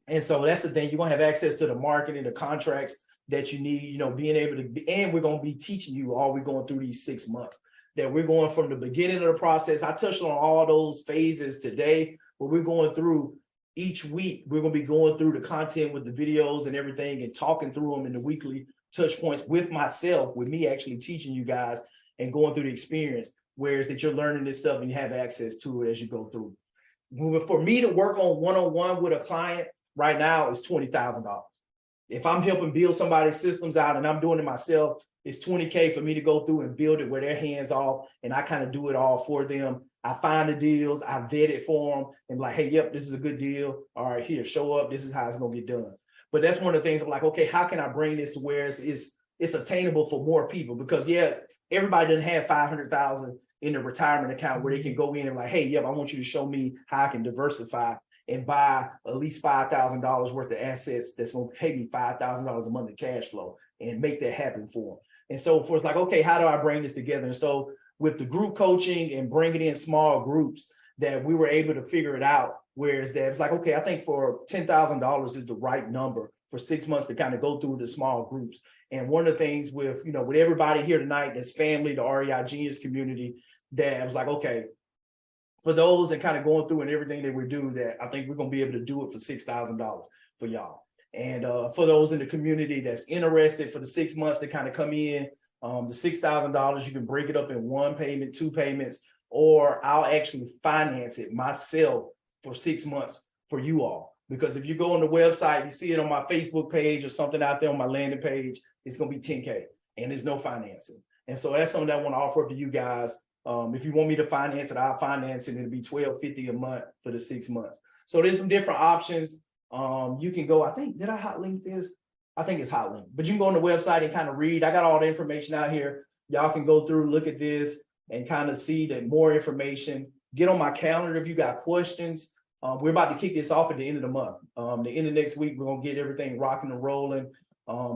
And so that's the thing. You're going to have access to the marketing, the contracts that you need, you know, being able to be, and we're going to be teaching you all we're going through these 6 months. That we're going from the beginning of the process. I touched on all those phases today, but we're going through each week. We're going to be going through the content with the videos and everything and talking through them in the weekly touch points with myself, with me actually teaching you guys and going through the experience, whereas that you're learning this stuff and you have access to it as you go through. For me to work on one-on-one with a client right now is $20,000. If I'm helping build somebody's systems out and I'm doing it myself, it's $20K for me to go through and build it where their hands off, and I kind of do it all for them. I find the deals, I vet it for them, and like, hey, yep, this is a good deal. All right, here, show up. This is how it's gonna get done. But that's one of the things I'm like, okay, how can I bring this to where it's attainable for more people? Because yeah, everybody doesn't have 500,000 in the retirement account where they can go in and like, hey, yep, I want you to show me how I can diversify and buy at least $5,000 worth of assets that's going to pay me $5,000 a month in cash flow and make that happen for them. And so for it's like, okay, how do I bring this together? And so with the group coaching and bringing in small groups, that we were able to figure it out. Whereas that it's like, okay, I think for $10,000 is the right number for 6 months to kind of go through the small groups. And one of the things with, you know, with everybody here tonight, that's family, the REI Genius community, that I was like, okay, for those and kind of going through and everything that we do, that I think we're going to be able to do it for $6,000 for y'all. And for those in the community that's interested for the 6 months to kind of come in, the $6,000, you can break it up in one payment, 2 payments, or I'll actually finance it myself for 6 months for you all. Because if you go on the website, you see it on my Facebook page or something out there on my landing page, it's going to be $10K and there's no financing. And so that's something that I want to offer up to you guys. If you want me to finance it, I'll finance it. It'll be $12.50 a month for the 6 months. So there's some different options. You can go, I think, did I hot link this? I think it's hot link, but you can go on the website and kind of read. I got all the information out here. Y'all can go through, look at this and kind of see that more information. Get on my calendar if you got questions. We're about to kick this off at the end of the month. The end of next week, we're going to get everything rocking and rolling.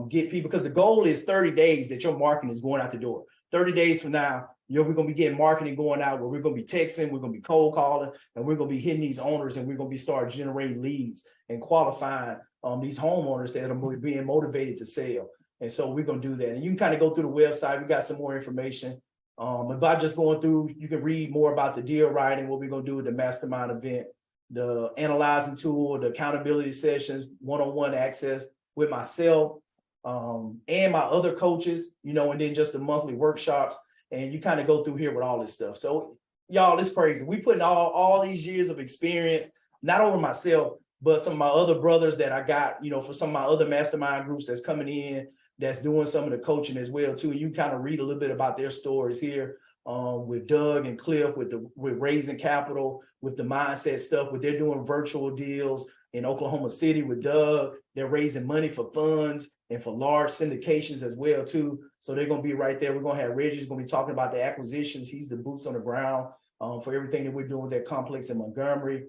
Get people, because the goal is 30 days that your marketing is going out the door. 30 days from now, we're going to be getting marketing going out where we're going to be texting, we're going to be cold calling, and we're going to be hitting these owners, and we're going to be start generating leads and qualifying these homeowners that are being motivated to sell. And so we're going to do that. And you can kind of go through the website. We got some more information. About just going through, you can read more about the deal writing, what we're going to do with the mastermind event, the analyzing tool, the accountability sessions, one-on-one access with myself and my other coaches, you know, and then just the monthly workshops. And you kind of go through here with all this stuff. So y'all, it's crazy. We putting all these years of experience, not only myself, but some of my other brothers that I got, you know, for some of my other mastermind groups that's coming in, that's doing some of the coaching as well too. You kind of read a little bit about their stories here with Doug and Cliff, with raising capital, with the mindset stuff, with they're doing virtual deals in Oklahoma City with Doug. They're raising money for funds and for large syndications as well too. So they're going to be right there. We're going to have Reggie's going to be talking about the acquisitions. He's the boots on the ground for everything that we're doing with that complex in Montgomery.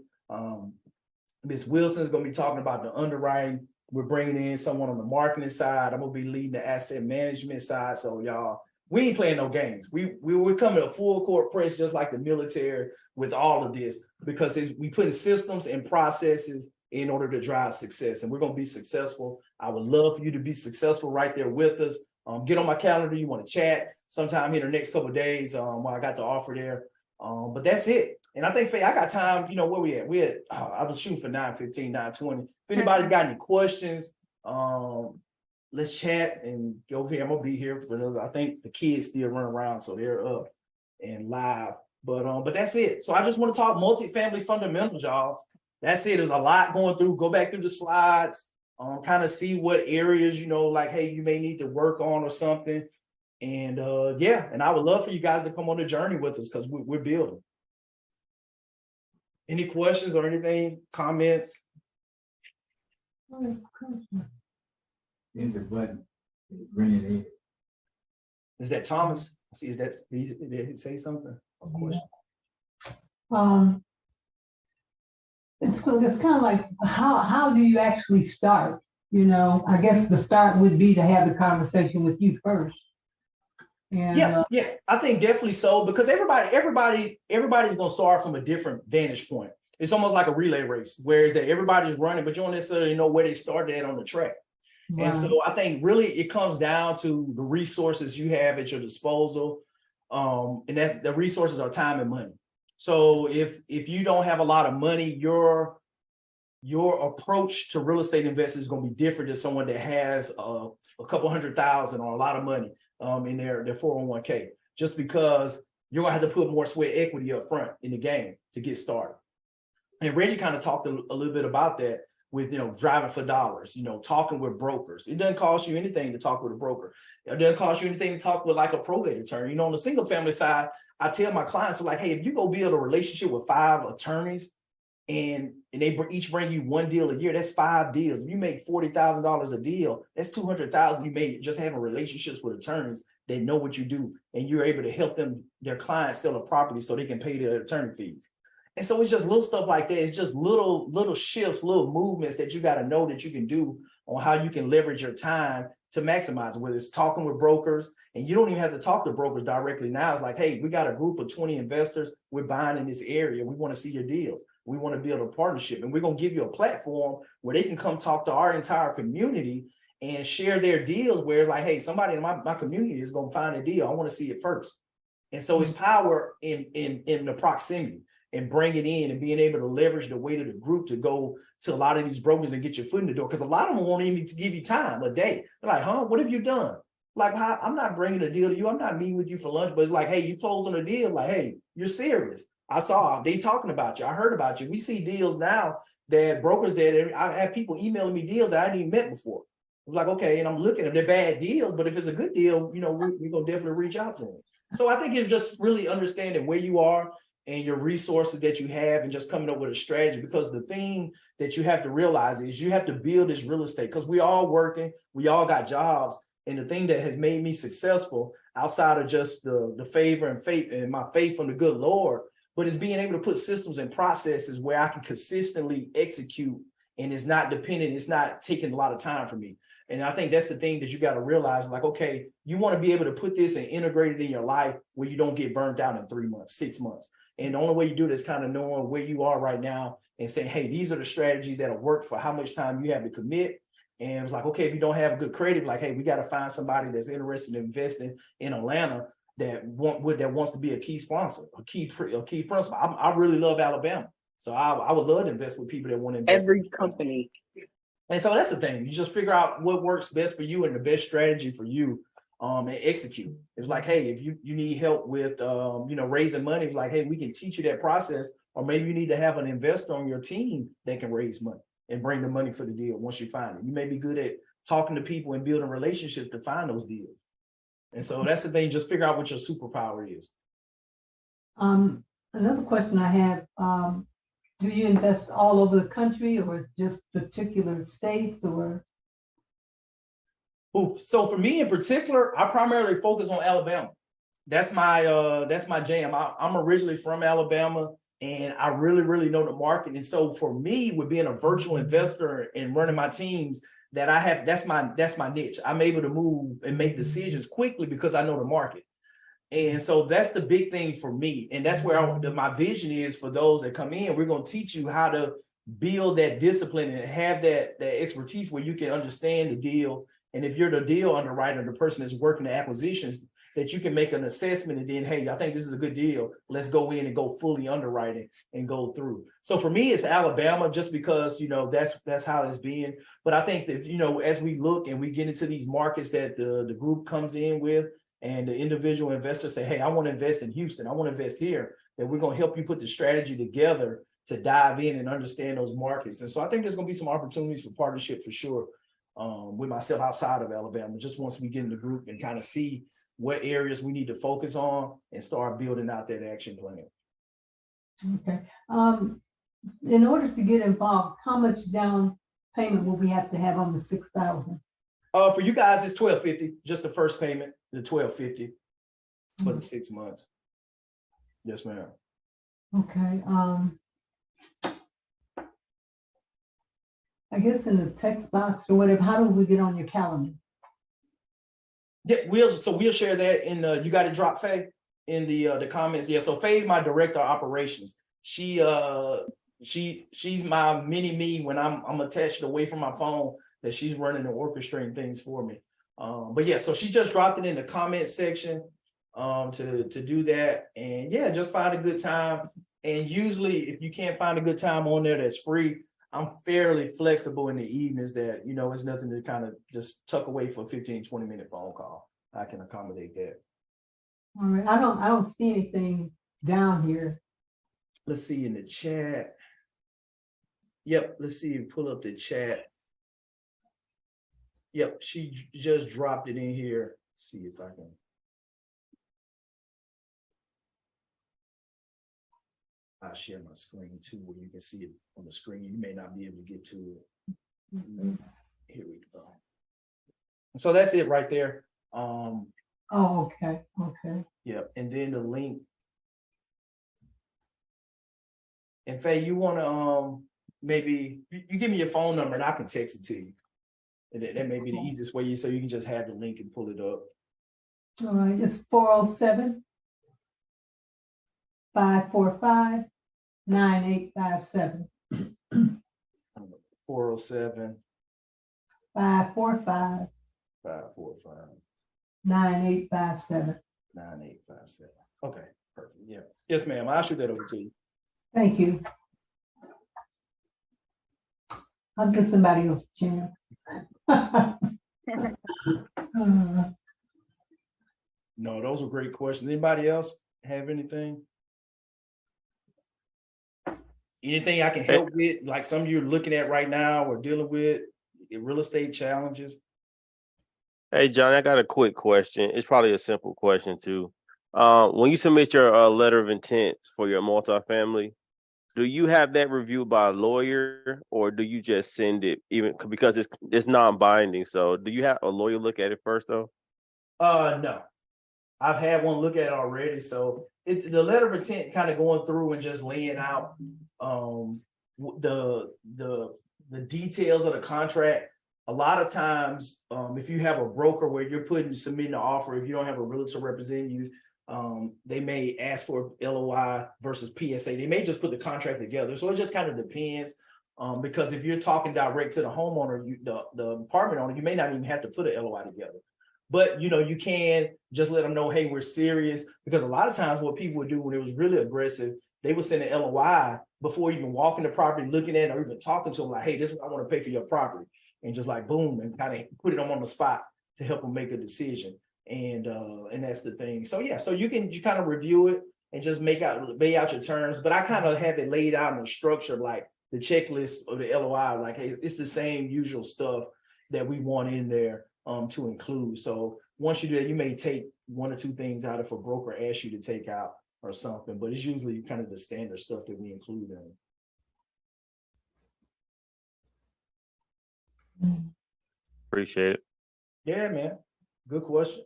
Ms. Wilson's going to be talking about the underwriting. We're bringing in someone on the marketing side. I'm going to be leading the asset management side. So y'all, we ain't playing no games. We're coming to full court press, just like the military, with all of this, because we put in systems and processes in order to drive success, and we're going to be successful. I would love for you to be successful right there with us. Get on my calendar. You want to chat sometime here in the next couple of days while I got the offer there. But that's it. And I think I got time, you know, where we at? I was shooting for 9:15, 9:20. If anybody's got any questions, let's chat and go over here. I'm gonna be here for those. I think the kids still run around, so they're up and live. But that's it. So I just want to talk multifamily fundamentals, y'all. That's it. There's a lot going through. Go back through the slides, kind of see what areas, you know, like, hey, you may need to work on or something. And yeah, and I would love for you guys to come on the journey with us, because we're building. Any questions or anything, comments? In the button, bring it in. Is that Thomas? See, did he say something? Of course. It's kind of like, how do you actually start? You know, I guess the start would be to have the conversation with you first. And, yeah, I think definitely so, because everybody's gonna start from a different vantage point. It's almost like a relay race, whereas that everybody's running, but you don't necessarily know where they started at on the track. right. And so I think really it comes down to the resources you have at your disposal. And that's the resources are time and money. So if you don't have a lot of money, your approach to real estate investors is going to be different than someone that has a couple $100,000 or a lot of money in their 401k, just because you're gonna have to put more sweat equity up front in the game to get started. And Reggie kind of talked a little bit about that with, driving for dollars, talking with brokers. It doesn't cost you anything to talk with a broker. It doesn't cost you anything to talk with like a probate attorney. On the single family side, I tell my clients, like, hey, if you go build a relationship with 5 attorneys and they each bring you 1 deal a year, that's 5 deals. If you make $40,000 a deal, that's $200,000 you made just having relationships with attorneys that know what you do, and you're able to help their clients sell a property so they can pay their attorney fees. And so it's just little stuff like that. It's just little shifts, little movements that you got to know that you can do on how you can leverage your time to maximize it, whether it's talking with brokers, and you don't even have to talk to brokers directly now. It's like, hey, we got a group of 20 investors. We're buying in this area. We want to see your deals. We want to build a partnership, and we're going to give you a platform where they can come talk to our entire community and share their deals, where it's like, hey, somebody in my community is going to find a deal. I want to see it first. And so it's power in the proximity and bring it in and being able to leverage the weight of the group to go to a lot of these brokers and get your foot in the door. Because a lot of them won't even give you time a day. They're like, huh, what have you done? Like, I'm not bringing a deal to you. I'm not meeting with you for lunch, but it's like, hey, you closed on a deal. Like, hey, you're serious. I saw they talking about you. I heard about you. We see deals now that brokers that I have people emailing me deals that I didn't even met before. I was like, okay, and I'm looking at they're bad deals, but if it's a good deal, we're gonna definitely reach out to them. So I think it's just really understanding where you are and your resources that you have and just coming up with a strategy, because the thing that you have to realize is you have to build this real estate, because we all working, we all got jobs. And the thing that has made me successful outside of just the favor and faith and my faith from the good Lord, but it's being able to put systems and processes where I can consistently execute, and it's not dependent, it's not taking a lot of time for me. And I think that's the thing that you got to realize, like, okay, you want to be able to put this and integrate it in your life where you don't get burnt out in 3 months, 6 months. And the only way you do this is kind of knowing where you are right now and saying, hey, these are the strategies that'll work for how much time you have to commit. And it's like, okay, if you don't have a good credit, like, hey, we got to find somebody that's interested in investing in Atlanta that wants to be a key sponsor, a key principal. I really love Alabama. So I would love to invest with people that want to invest. Every company. And so that's the thing. You just figure out what works best for you and the best strategy for you, and execute. It's like, hey, if you need help with, raising money, like, hey, we can teach you that process. Or maybe you need to have an investor on your team that can raise money and bring the money for the deal once you find it. You may be good at talking to people and building relationships to find those deals. And so that's the thing. Just figure out what your superpower is. Another question I have, do you invest all over the country, or is just particular states, or? So for me in particular, I primarily focus on Alabama. That's my jam. I'm originally from Alabama, and I really know the market. And so for me, with being a virtual investor and running my teams that I have, that's my niche. I'm able to move and make decisions quickly because I know the market. And so that's the big thing for me. And that's where my vision is for those that come in. We're going to teach you how to build that discipline and have that expertise where you can understand the deal. And if you're the deal underwriter, the person that's working the acquisitions, that you can make an assessment and then, hey, I think this is a good deal. Let's go in and go fully underwriting and go through. So for me, it's Alabama, just because, that's how it's been. But I think that, as we look and we get into these markets that the group comes in with, and the individual investors say, hey, I want to invest in Houston, I want to invest here, that we're going to help you put the strategy together to dive in and understand those markets. And so I think there's going to be some opportunities for partnership for sure with myself outside of Alabama, just once we get in the group and kind of see what areas we need to focus on and start building out that action plan. Okay. In order to get involved, how much down payment will we have to have on the $6,000? For you guys, it's $1,250, just the first payment, the $1,250. for the 6 months. Yes, ma'am. Okay, I guess in the text box or whatever, how do we get on your calendar? Yeah, we'll share that in you got it drop Faye in the comments. Yeah, so Faye's my director of operations. She's my mini me when I'm attached away from my phone, that she's running and orchestrating things for me. But yeah, so she just dropped it in the comment section to do that. And yeah, just find a good time. And usually if you can't find a good time on there that's free, I'm fairly flexible in the evenings that, it's nothing to kind of just tuck away for a 15-20-minute phone call. I can accommodate that. All right, I don't see anything down here. Let's see in the chat. Yep, let's see, pull up the chat. Yep, she just dropped it in here. See if I can. I'll share my screen too, where you can see it on the screen. You may not be able to get to it. Here we go. So that's it right there. Oh, okay. Yeah, and then the link. And Faye, you want to maybe you give me your phone number and I can text it to you. And that may be the easiest way, so you can just have the link and pull it up. All right, it's 407-545-9857. 407 545 545 9857. 9857. Okay, perfect. Yeah. Yes, ma'am. I'll shoot that over to you. Thank you. I'll give somebody else a chance. No, those were great questions. Anybody else have anything? Anything I can help with, like some you're looking at right now or dealing with, real estate challenges? Hey, John, I got a quick question. It's probably a simple question too. When you submit your letter of intent for your multifamily, do you have that reviewed by a lawyer, or do you just send it even because it's non-binding? So do you have a lawyer look at it first though? No. I've had one look at it already. So the letter of intent kind of going through and just laying out the details of the contract. A lot of times, if you have a broker where you're submitting an offer, if you don't have a realtor represent you, they may ask for LOI versus PSA. They may just put the contract together. So it just kind of depends. Because if you're talking direct to the homeowner, the apartment owner, you may not even have to put an LOI together. But you can just let them know, hey, we're serious. Because a lot of times what people would do when it was really aggressive, they would send an LOI before even walking the property, looking at it, or even talking to them like, hey, this is what I want to pay for your property. And just like boom, and kind of put them on the spot to help them make a decision. And that's the thing. So yeah, so you kind of review it and just lay out your terms. But I kind of have it laid out in a structure like the checklist of the LOI, like, hey, it's the same usual stuff that we want in there to include. So once you do that, you may take one or two things out if a broker asks you to take out or something, but it's usually kind of the standard stuff that we include in it. Appreciate it. Yeah, man. Good question.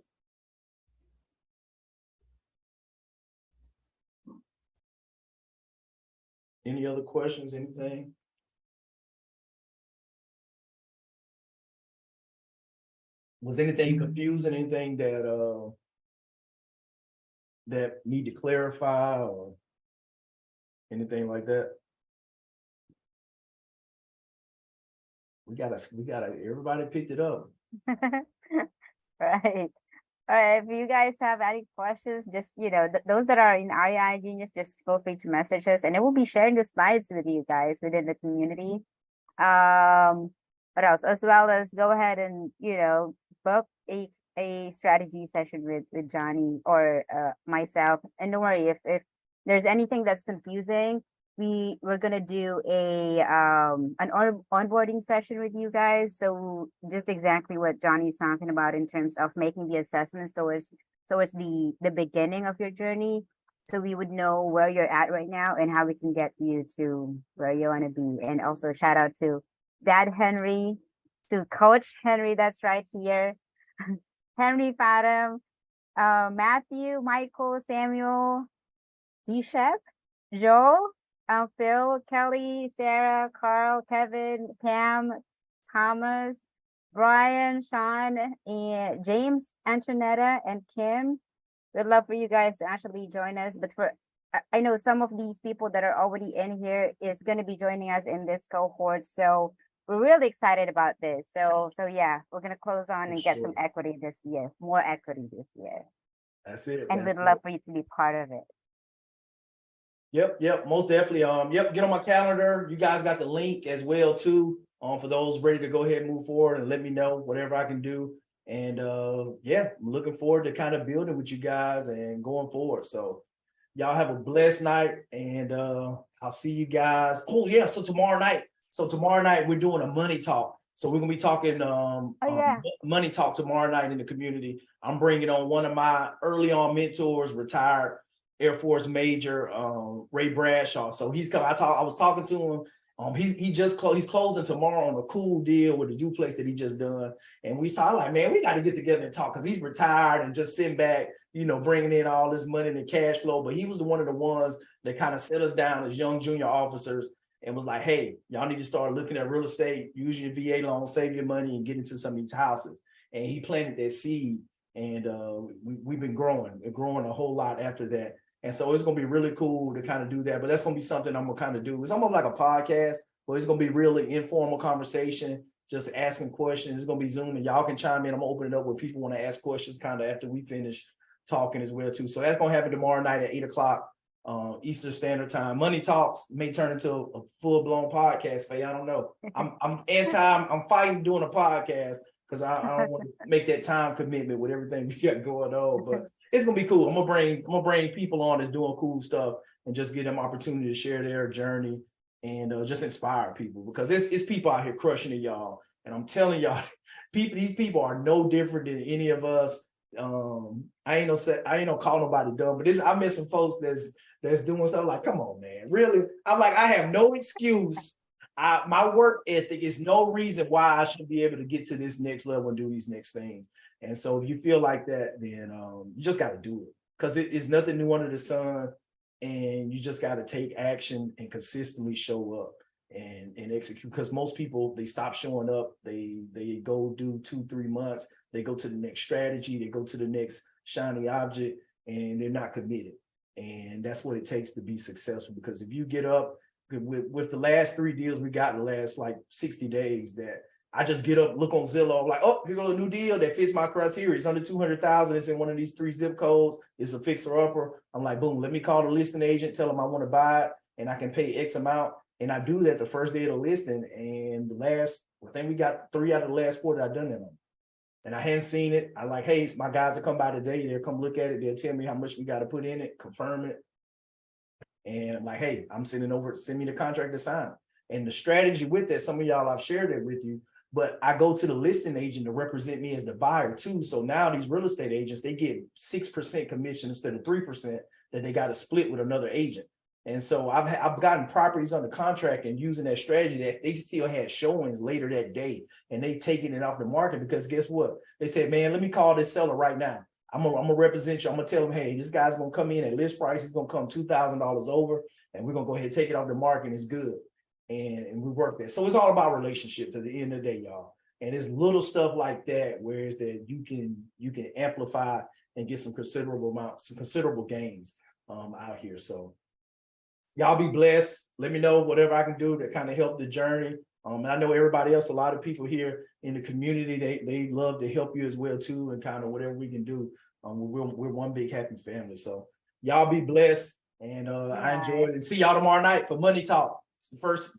Any other questions? Anything? Was anything confusing? Anything that need to clarify or anything like that? We gotta. Everybody picked it up. Right. All right. If you guys have any questions, just, those that are in REI Genius, just feel free to message us and it will be sharing the slides with you guys within the community. What else? As well as go ahead and, book a strategy session with Johnny or myself. And don't worry, if there's anything that's confusing, we're gonna do an onboarding session with you guys. So just exactly what Johnny's talking about in terms of making the assessments towards the beginning of your journey. So we would know where you're at right now and how we can get you to where you want to be. And also shout out to Dad Henry, to Coach Henry, that's right here, Henry Fathom, Matthew, Michael, Samuel, D-Chef, Joe, Phil, Kelly, Sarah, Carl, Kevin, Pam, Thomas, Brian, Sean, and James, Antonetta, and Kim. We'd love for you guys to actually join us. But I know some of these people that are already in here is going to be joining us in this cohort. So we're really excited about this. So yeah, we're going to close on and get some equity this year, more equity this year. That's it. And we'd love for you to be part of it. Yep, most definitely. Get on my calendar. You guys got the link as well too. For those ready to go ahead and move forward and let me know whatever I can do. And I'm looking forward to kind of building with you guys and going forward. So y'all have a blessed night, and I'll see you guys. Oh yeah, so tomorrow night we're doing a money talk. So we're gonna be talking money talk tomorrow night in the community. I'm bringing on one of my early on mentors, retired Air Force Major Ray Bradshaw. So he's come. I was talking to him. He's closing tomorrow on a cool deal with a duplex that he just done. And we started like, man, we got to get together and talk, because he's retired and just sitting back, bringing in all this money and the cash flow. But he was one of the ones that kind of set us down as young junior officers and was like, hey, y'all need to start looking at real estate, use your VA loan, save your money, and get into some of these houses. And he planted that seed, and we've been growing. We're growing a whole lot after that. And so it's going to be really cool to kind of do that. But that's going to be something I'm going to kind of do. It's almost like a podcast, but it's going to be really informal conversation, just asking questions. It's going to be Zoom, and y'all can chime in. I'm going to open it up where people want to ask questions kind of after we finish talking as well too. So that's going to happen tomorrow night at 8:00 Eastern Standard Time. Money Talks may turn into a full-blown podcast, Faye. I don't know. I'm fighting doing a podcast because I don't want to make that time commitment with everything we got going on. But it's gonna be cool. I'm gonna bring people on that's doing cool stuff and just give them opportunity to share their journey and just inspire people, because it's people out here crushing it, y'all. And I'm telling y'all, these people are no different than any of us. I ain't no call nobody dumb, but I met some folks that's doing stuff like, come on, man, really? I'm like, I have no excuse. My work ethic is no reason why I should be able to get to this next level and do these next things. And so if you feel like that, then you just got to do it, because it's nothing new under the sun, and you just got to take action and consistently show up and execute. Because most people, they stop showing up, they go do 2-3 months, they go to the next strategy, they go to the next shiny object, and they're not committed. And that's what it takes to be successful. Because if you get up with the last 3 deals we got in the last like 60 days, that I just get up, look on Zillow, I'm like, oh, here goes a new deal that fits my criteria. It's under 200,000. It's in one of these 3 zip codes. It's a fixer upper. I'm like, boom, let me call the listing agent, tell them I want to buy it, and I can pay X amount. And I do that the first day of the listing. And I think we got 3 out of the last 4 that I've done that on. And I hadn't seen it. I like, hey, my guys will come by today. They'll come look at it. They'll tell me how much we got to put in it, confirm it. And I'm like, hey, I'm sending over, send me the contract to sign. And the strategy with that, some of y'all, I've shared it with you, but I go to the listing agent to represent me as the buyer too. So now these real estate agents, they get 6% commission instead of 3% that they got to split with another agent. And so I've gotten properties under contract and using that strategy that they still had showings later that day, and they taking it off the market, because guess what? They said, man, let me call this seller right now. I'm gonna represent you. I'm gonna tell them, hey, this guy's gonna come in at list price. He's gonna come $2,000 over, and we're gonna go ahead and take it off the market. It's good, and we work that. So it's all about relationships at the end of the day, y'all. And it's little stuff like that, whereas that you can amplify and get some considerable gains out here. So y'all be blessed. Let me know whatever I can do to kind of help the journey. And I know everybody else, a lot of people here in the community, they love to help you as well too, and kind of whatever we can do. We're one big happy family. So y'all be blessed, and I enjoyed it. And see y'all tomorrow night for Money Talk. It's the first